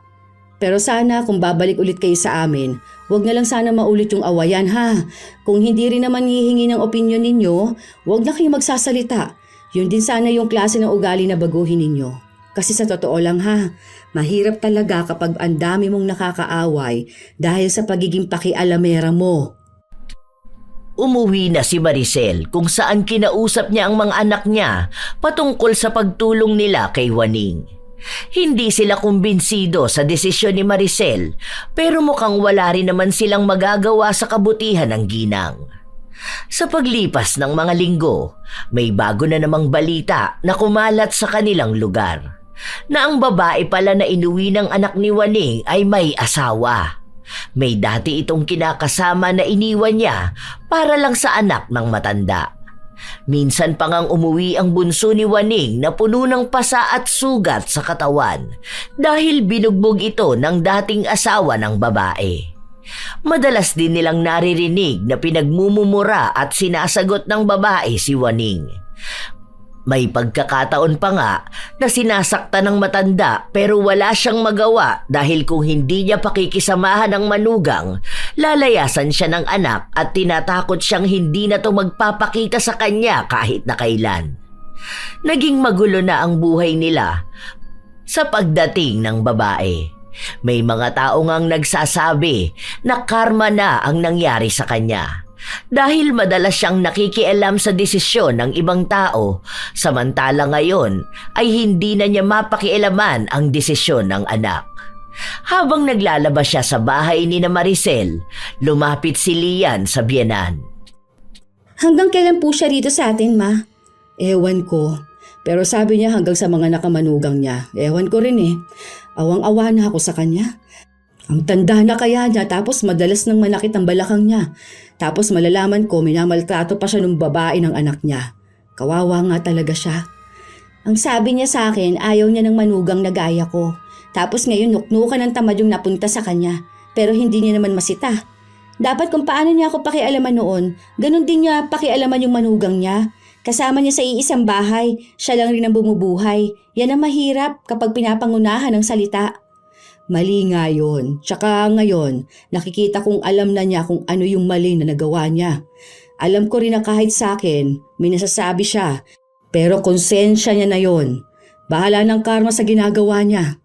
Pero sana kung babalik ulit kayo sa amin, wag na lang sana maulit yung awayan ha. Kung hindi rin naman hihingi ng opinyon ninyo, wag na kayong magsasalita. Yun din sana yung klase ng ugali na baguhin ninyo. Kasi sa totoo lang ha, mahirap talaga kapag ang dami mong nakakaaway dahil sa pagiging pakialamera mo. Umuwi na si Maricel kung saan kinausap niya ang mga anak niya patungkol sa pagtulong nila kay Waning. Hindi sila kumbinsido sa desisyon ni Maricel pero mukhang wala rin naman silang magagawa sa kabutihan ng ginang. Sa paglipas ng mga linggo, may bago na namang balita na kumalat sa kanilang lugar. Na ang babae pala na inuwi ng anak ni Waning ay may asawa. May dati itong kinakasama na iniwan niya para lang sa anak ng matanda. Minsan pa ngang umuwi ang bunso ni Waning na puno ng pasa at sugat sa katawan dahil binugbog ito ng dating asawa ng babae. Madalas din nilang naririnig na pinagmumumura at sinasagot ng babae si Waning. May pagkakataon pa nga na sinasaktan ng matanda pero wala siyang magawa dahil kung hindi niya pakikisamahan ng manugang, lalayasan siya ng anak at tinatakot siyang hindi na to magpapakita sa kanya kahit na kailan. Naging magulo na ang buhay nila sa pagdating ng babae. May mga tao ngang nagsasabi na karma na ang nangyari sa kanya. Dahil madalas siyang nakikialam sa desisyon ng ibang tao, samantala ngayon ay hindi na niya mapakialaman ang desisyon ng anak. Habang naglalabas siya sa bahay ni na Maricel, lumapit si Lian sa biyenan. Hanggang kailan po siya rito sa atin, Ma? Ewan ko. Pero sabi niya hanggang sa mga nakamanugang niya. Ewan ko rin eh. Awang-awa na ako sa kanya. Ang tanda na kaya niya tapos madalas nang manakit ang balakang niya. Tapos malalaman ko minamaltrato pa siya ng babae ng anak niya. Kawawa nga talaga siya. Ang sabi niya sa akin ayaw niya ng manugang na gaya ko. Tapos ngayon nuknukan ng tamad yung napunta sa kanya. Pero hindi niya naman masita. Dapat kung paano niya ako pakialaman noon, ganun din niya pakialaman yung manugang niya. Kasama niya sa iisang bahay, siya lang rin ang bumubuhay. Yan ang mahirap kapag pinapangunahan ng salita. Mali nga yun. Tsaka ngayon, nakikita kong alam na niya kung ano yung mali na nagawa niya. Alam ko rin na kahit sa akin, may nasasabi siya. Pero konsensya niya na yun. Bahala ng karma sa ginagawa niya.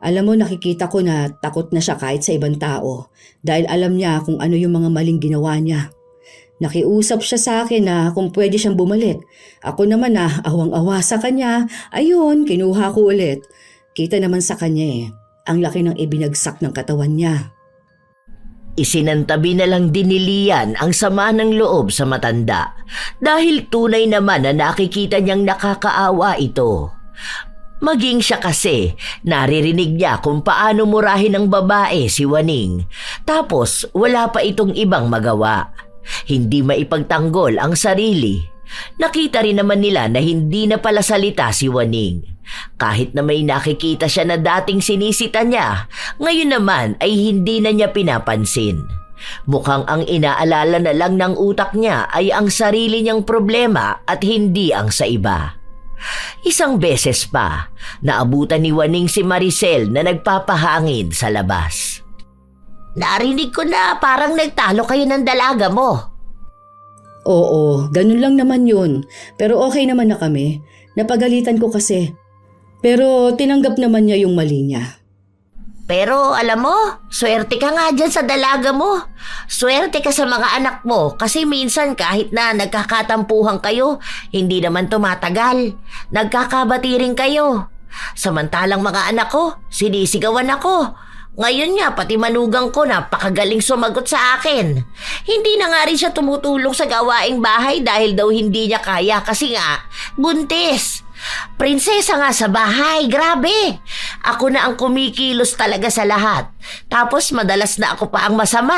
Alam mo, nakikita ko na takot na siya kahit sa ibang tao. Dahil alam niya kung ano yung mga maling ginawa niya. Nakiusap siya sa akin na kung pwede siyang bumalik. Ako naman na awang-awa sa kanya. Ayun, kinuha ko ulit. Kita naman sa kanya eh. Ang laki ng ibinagsak ng katawan niya. Isinantabi na lang din ni Lian ang sama ng loob sa matanda dahil tunay naman na nakikita niyang nakakaawa ito. Maging siya kasi, naririnig niya kung paano murahin ng babae si Waning. Tapos wala pa itong ibang magawa. Hindi maipagtanggol ang sarili. Nakita rin naman nila na hindi na pala salita si Waning. Kahit na may nakikita siya na dating sinisita niya, ngayon naman ay hindi na niya pinapansin. Mukhang ang inaalala na lang ng utak niya ay ang sarili niyang problema at hindi ang sa iba. Isang beses pa, naabutan ni Waning si Maricel na nagpapahangin sa labas. Narinig ko na parang nagtalo kayo ng dalaga mo. Oo, ganun lang naman yun. Pero okay naman na kami. Napagalitan ko kasi. Pero tinanggap naman niya yung mali niya. Pero alam mo, swerte ka nga dyan sa dalaga mo. Swerte ka sa mga anak mo kasi minsan kahit na nagkakatampuhan kayo, hindi naman tumatagal. Nagkakabati rin kayo. Samantalang mga anak ko, sinisigawan ako. Ngayon nga, pati manugang ko napakagaling sumagot sa akin. Hindi na nga rin siya tumutulong sa gawaing bahay dahil daw hindi niya kaya kasi nga, buntis. Prinsesa nga sa bahay, grabe. Ako na ang kumikilos talaga sa lahat. Tapos madalas na ako pa ang masama.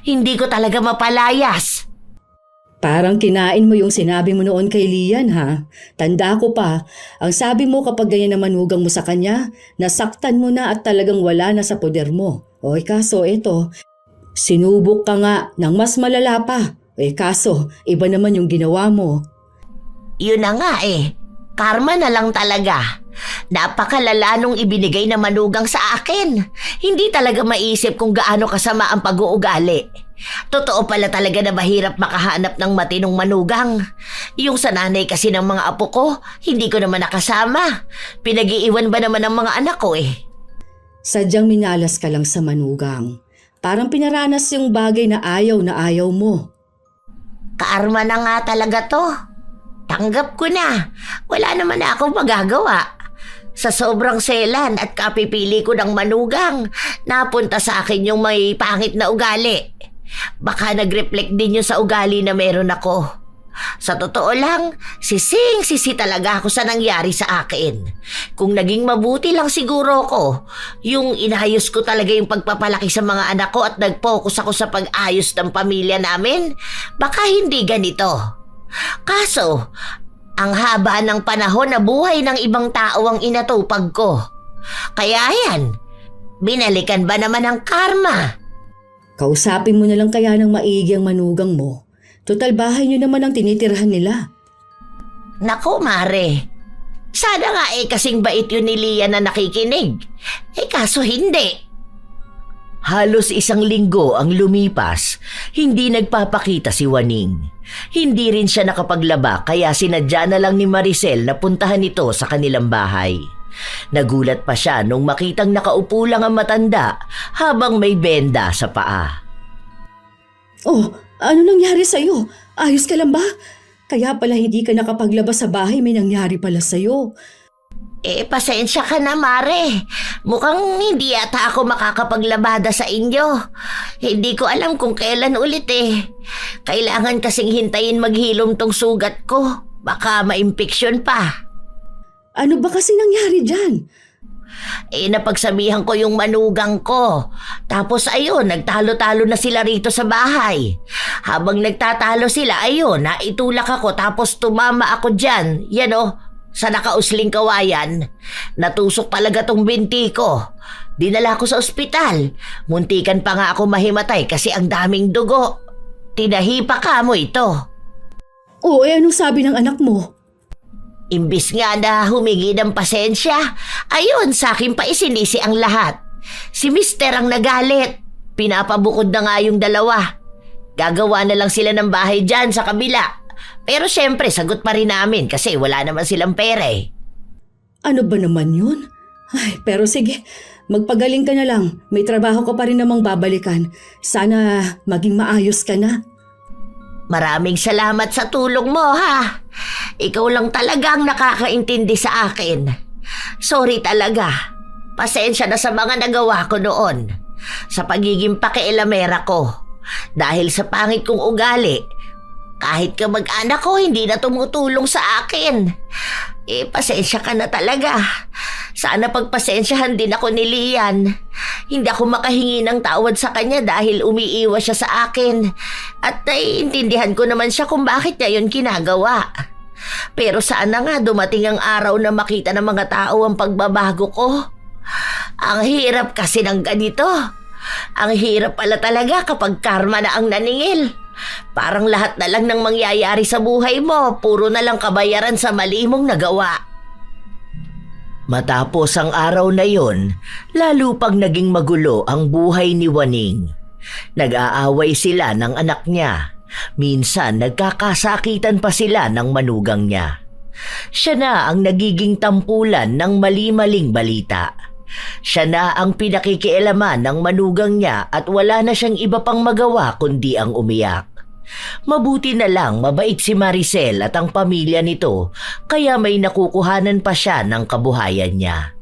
Hindi ko talaga mapalayas. Parang kinain mo yung sinabi mo noon kay Lian ha. Tanda ko pa, ang sabi mo kapag ganyan na manugang mo sa kanya, nasaktan mo na at talagang wala na sa poder mo. Oy kaso eto, sinubok ka nga ng mas malala pa. Kaso, iba naman yung ginawa mo. Yun na nga eh. Karma na lang talaga. Napakalala nung ibinigay na manugang sa akin. Hindi talaga maisip kung gaano kasama ang pag-uugali. Totoo pala talaga na mahirap makahanap ng matinong manugang. Yung sa nanay kasi ng mga apo ko, hindi ko naman nakasama. Pinag-iiwan ba naman ng mga anak ko eh? Sadyang minalas ka lang sa manugang. Parang pinaranas yung bagay na ayaw mo. Karma na nga talaga to. Tanggap ko na. Wala naman na akong magagawa. Sa sobrang selan at kapipili ko ng manugang, napunta sa akin yung may pangit na ugali. Baka nag-reflect din yun sa ugali na meron ako. Sa totoo lang, sising-sisi talaga ako sa nangyari sa akin. Kung naging mabuti lang siguro ko, yung inayos ko talaga yung pagpapalaki sa mga anak ko at nag-focus ako sa pag-ayos ng pamilya namin, baka hindi ganito. Kaso, ang haba ng panahon na buhay ng ibang tao ang inatupag ko. Kaya yan, binalikan ba naman ang karma? Kausapin mo na lang kaya ng maigi ang manugang mo. Total bahay niyo naman ang tinitirhan nila. Naku, Mare. Sana nga kasing bait yun ni Lian na nakikinig. Kaso hindi. Halos isang linggo ang lumipas, hindi nagpapakita si Waning. Hindi rin siya nakapaglaba kaya sinadya na lang ni Maricel na puntahan ito sa kanilang bahay. Nagulat pa siya nung makitang nakaupo lang ang matanda habang may benda sa paa. Oh, ano nangyari sa'yo? Ayos ka lang ba? Kaya pala hindi ka nakapaglabas sa bahay, may nangyari pala sa'yo. Pasensya ka na, Mare. Mukhang hindi yata ako makakapaglabada sa inyo. Hindi ko alam kung kailan ulit eh. Kailangan kasing hintayin maghilom tong sugat ko. Baka ma-impeksyon pa. Ano ba kasi nangyari dyan? Napagsabihan ko yung manugang ko. Tapos ayun, nagtalo-talo na sila rito sa bahay. Habang nagtatalo sila, ayun, naitulak ako tapos tumama ako dyan. Yan o, sa nakausling kawayan. Natusok talaga tong binti ko. Dinala ko sa ospital. Muntikan pa nga ako mahimatay kasi ang daming dugo. Tinahipa ka mo ito. Oo, anong sabi ng anak mo? Imbis nga na humingi ng pasensya, ayun, sa akin pa isinisi ang lahat. Si Mister ang nagalit. Pinapabukod na nga yung dalawa. Gagawa na lang sila ng bahay dyan sa kabila. Pero syempre, sagot pa rin namin kasi wala naman silang pera eh. Ano ba naman yun? Ay, pero sige, magpagaling ka na lang. May trabaho ka pa rin namang babalikan. Sana maging maayos ka na. Maraming salamat sa tulong mo, ha? Ikaw lang talagang nakakaintindi sa akin. Sorry talaga. Pasensya na sa mga nagawa ko noon. Sa pagiging pakialamera ko. Dahil sa pangit kong ugali, kahit kamag-anak ko hindi na tumutulong sa akin. Pasensya ka na talaga. Sana pagpasensyahan din ako ni Lian. Hindi ako makahingi ng tawad sa kanya dahil umiiwas siya sa akin. At naiintindihan ko naman siya kung bakit niya yun ginagawa. Pero sana nga dumating ang araw na makita ng mga tao ang pagbabago ko. Ang hirap kasi ng ganito. Ang hirap pala talaga kapag karma na ang naningil. Parang lahat na lang ng mangyayari sa buhay mo, puro na lang kabayaran sa mali mong nagawa. Matapos ang araw na yon, lalo pang naging magulo ang buhay ni Waning. Nag-aaway sila ng anak niya. Minsan nagkakasakitan pa sila ng manugang niya. Siya na ang nagiging tampulan ng mali-maling balita. Siya na ang pinakikialaman ng manugang niya at wala na siyang iba pang magawa kundi ang umiyak. Mabuti na lang mabait si Maricel at ang pamilya nito kaya may nakukuhanan pa siya ng kabuhayan niya.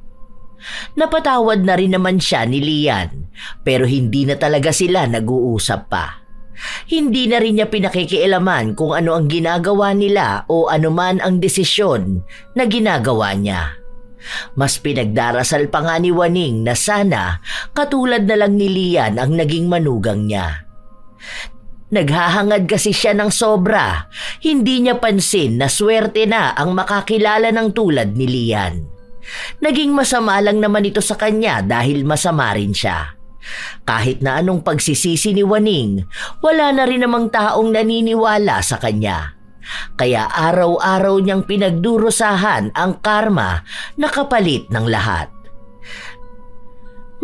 Napatawad na rin naman siya ni Lian pero hindi na talaga sila nag-uusap pa. Hindi na rin niya pinakikialaman kung ano ang ginagawa nila o anuman ang desisyon na ginagawa niya. Mas pinagdarasal pa nga ni Waning na sana katulad na lang ni Lian ang naging manugang niya. Naghahangad kasi siya ng sobra. Hindi niya pansin na swerte na ang makakilala ng tulad ni Lian. Naging masama lang naman ito sa kanya dahil masama rin siya. Kahit na anong pagsisisi ni Waning, wala na rin namang taong naniniwala sa kanya. Kaya araw-araw niyang pinagdurusahan ang karma na kapalit ng lahat.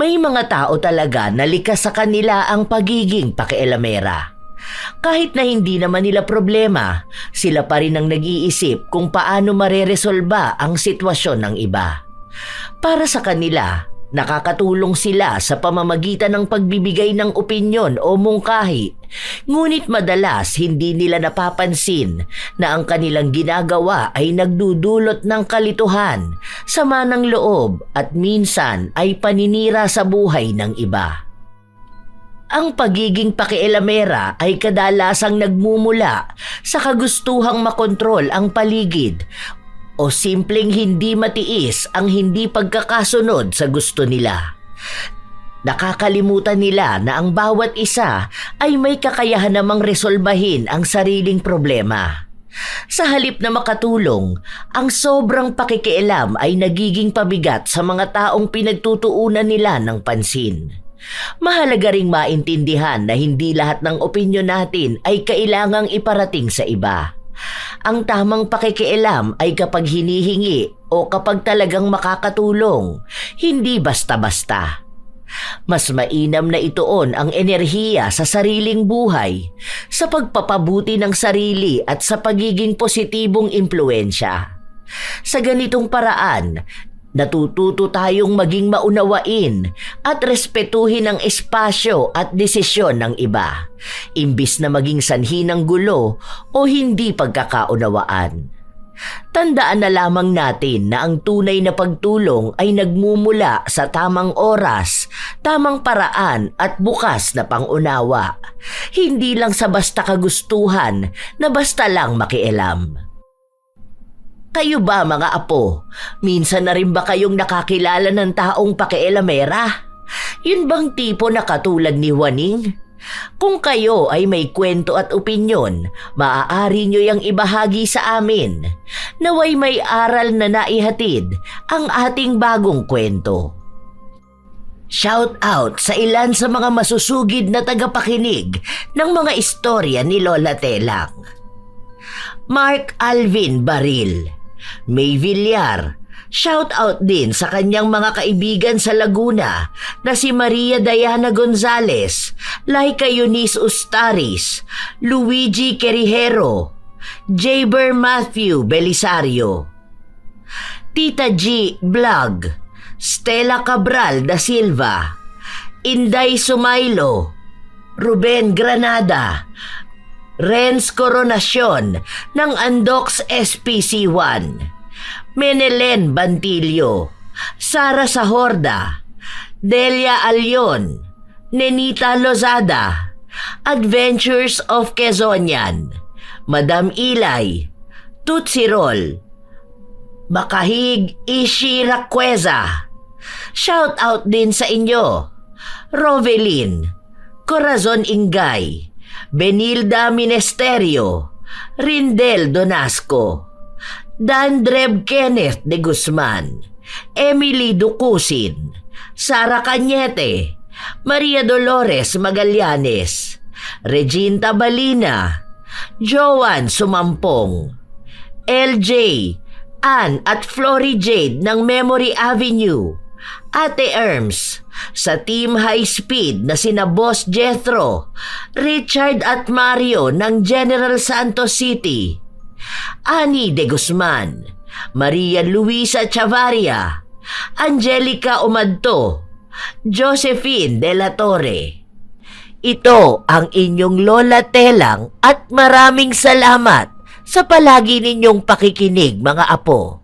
May mga tao talaga na likas sa kanila ang pagiging pakialamera. Kahit na hindi naman nila problema, sila pa rin ang nag-iisip kung paano mareresolba ang sitwasyon ng iba. Para sa kanila, nakakatulong sila sa pamamagitan ng pagbibigay ng opinyon o mungkahi, ngunit madalas hindi nila napapansin na ang kanilang ginagawa ay nagdudulot ng kalituhan, sama ng loob at minsan ay paninira sa buhay ng iba. Ang pagiging pakialamera ay kadalasang nagmumula sa kagustuhang makontrol ang paligid o simpleng hindi matiis ang hindi pagkakasunod sa gusto nila. Nakakalimutan nila na ang bawat isa ay may kakayahan namang resolbahin ang sariling problema. Sa halip na makatulong, ang sobrang pakikialam ay nagiging pabigat sa mga taong pinagtutuunan nila ng pansin. Mahalaga ring maintindihan na hindi lahat ng opinyon natin ay kailangang iparating sa iba. Ang tamang pakikialam ay kapag hinihingi o kapag talagang makakatulong, hindi basta-basta. Mas mainam na ituon ang enerhiya sa sariling buhay, sa pagpapabuti ng sarili at sa pagiging positibong impluensya. Sa ganitong paraan, Natututo tayong maging maunawain at respetuhin ang espasyo at desisyon ng iba, imbis na maging sanhi ng gulo o hindi pagkakaunawaan. Tandaan na lamang natin na ang tunay na pagtulong ay nagmumula sa tamang oras, tamang paraan at bukas na pangunawa. Hindi lang sa basta kagustuhan na basta lang makialam. Kayo ba mga apo, minsan na rin ba kayong nakakilala ng taong pakialamera? Yun bang tipo na katulad ni Juaning? Kung kayo ay may kwento at opinyon, maaari nyo yang ibahagi sa amin. Naway may aral na naihatid ang ating bagong kwento. Shout out sa ilan sa mga masusugid na tagapakinig ng mga istorya ni Lola Telang. Mark Alvin Baril, May Villar. Shout out din sa kanyang mga kaibigan sa Laguna na si Maria Diana Gonzalez, Laika Eunice Ustaris, Luigi Querijero, Jaber Matthew Belisario, Tita G Vlog, Stella Cabral da Silva, Inday Sumailo, Ruben Granada, Renz Coronacion ng Andox SPC1, Menelen Bantillo, Sara Sahorda, Delia Alyon, Nenita Lozada, Adventures of Quezonian, Madam Ilay, Tutsirol, Makahig Ishi Raqueza. Shout out din sa inyo, Rovelin, Corazon Ingay, Benilda Minesterio, Rindel Donasco, Dandreb Kenneth de Guzman, Emily Ducusin, Sara Cañete, Maria Dolores Magallanes, Reginta Balina, Joan Sumampong, LJ, Ann at Flory Jade ng Memory Avenue, Ate Erms, sa Team High Speed na sina Boss Jethro, Richard at Mario ng General Santos City, Ani de Guzman, Maria Luisa Chavaria, Angelica Umadto, Josephine de la Torre. Ito ang inyong Lola Telang at maraming salamat sa palagi ninyong pakikinig mga apo.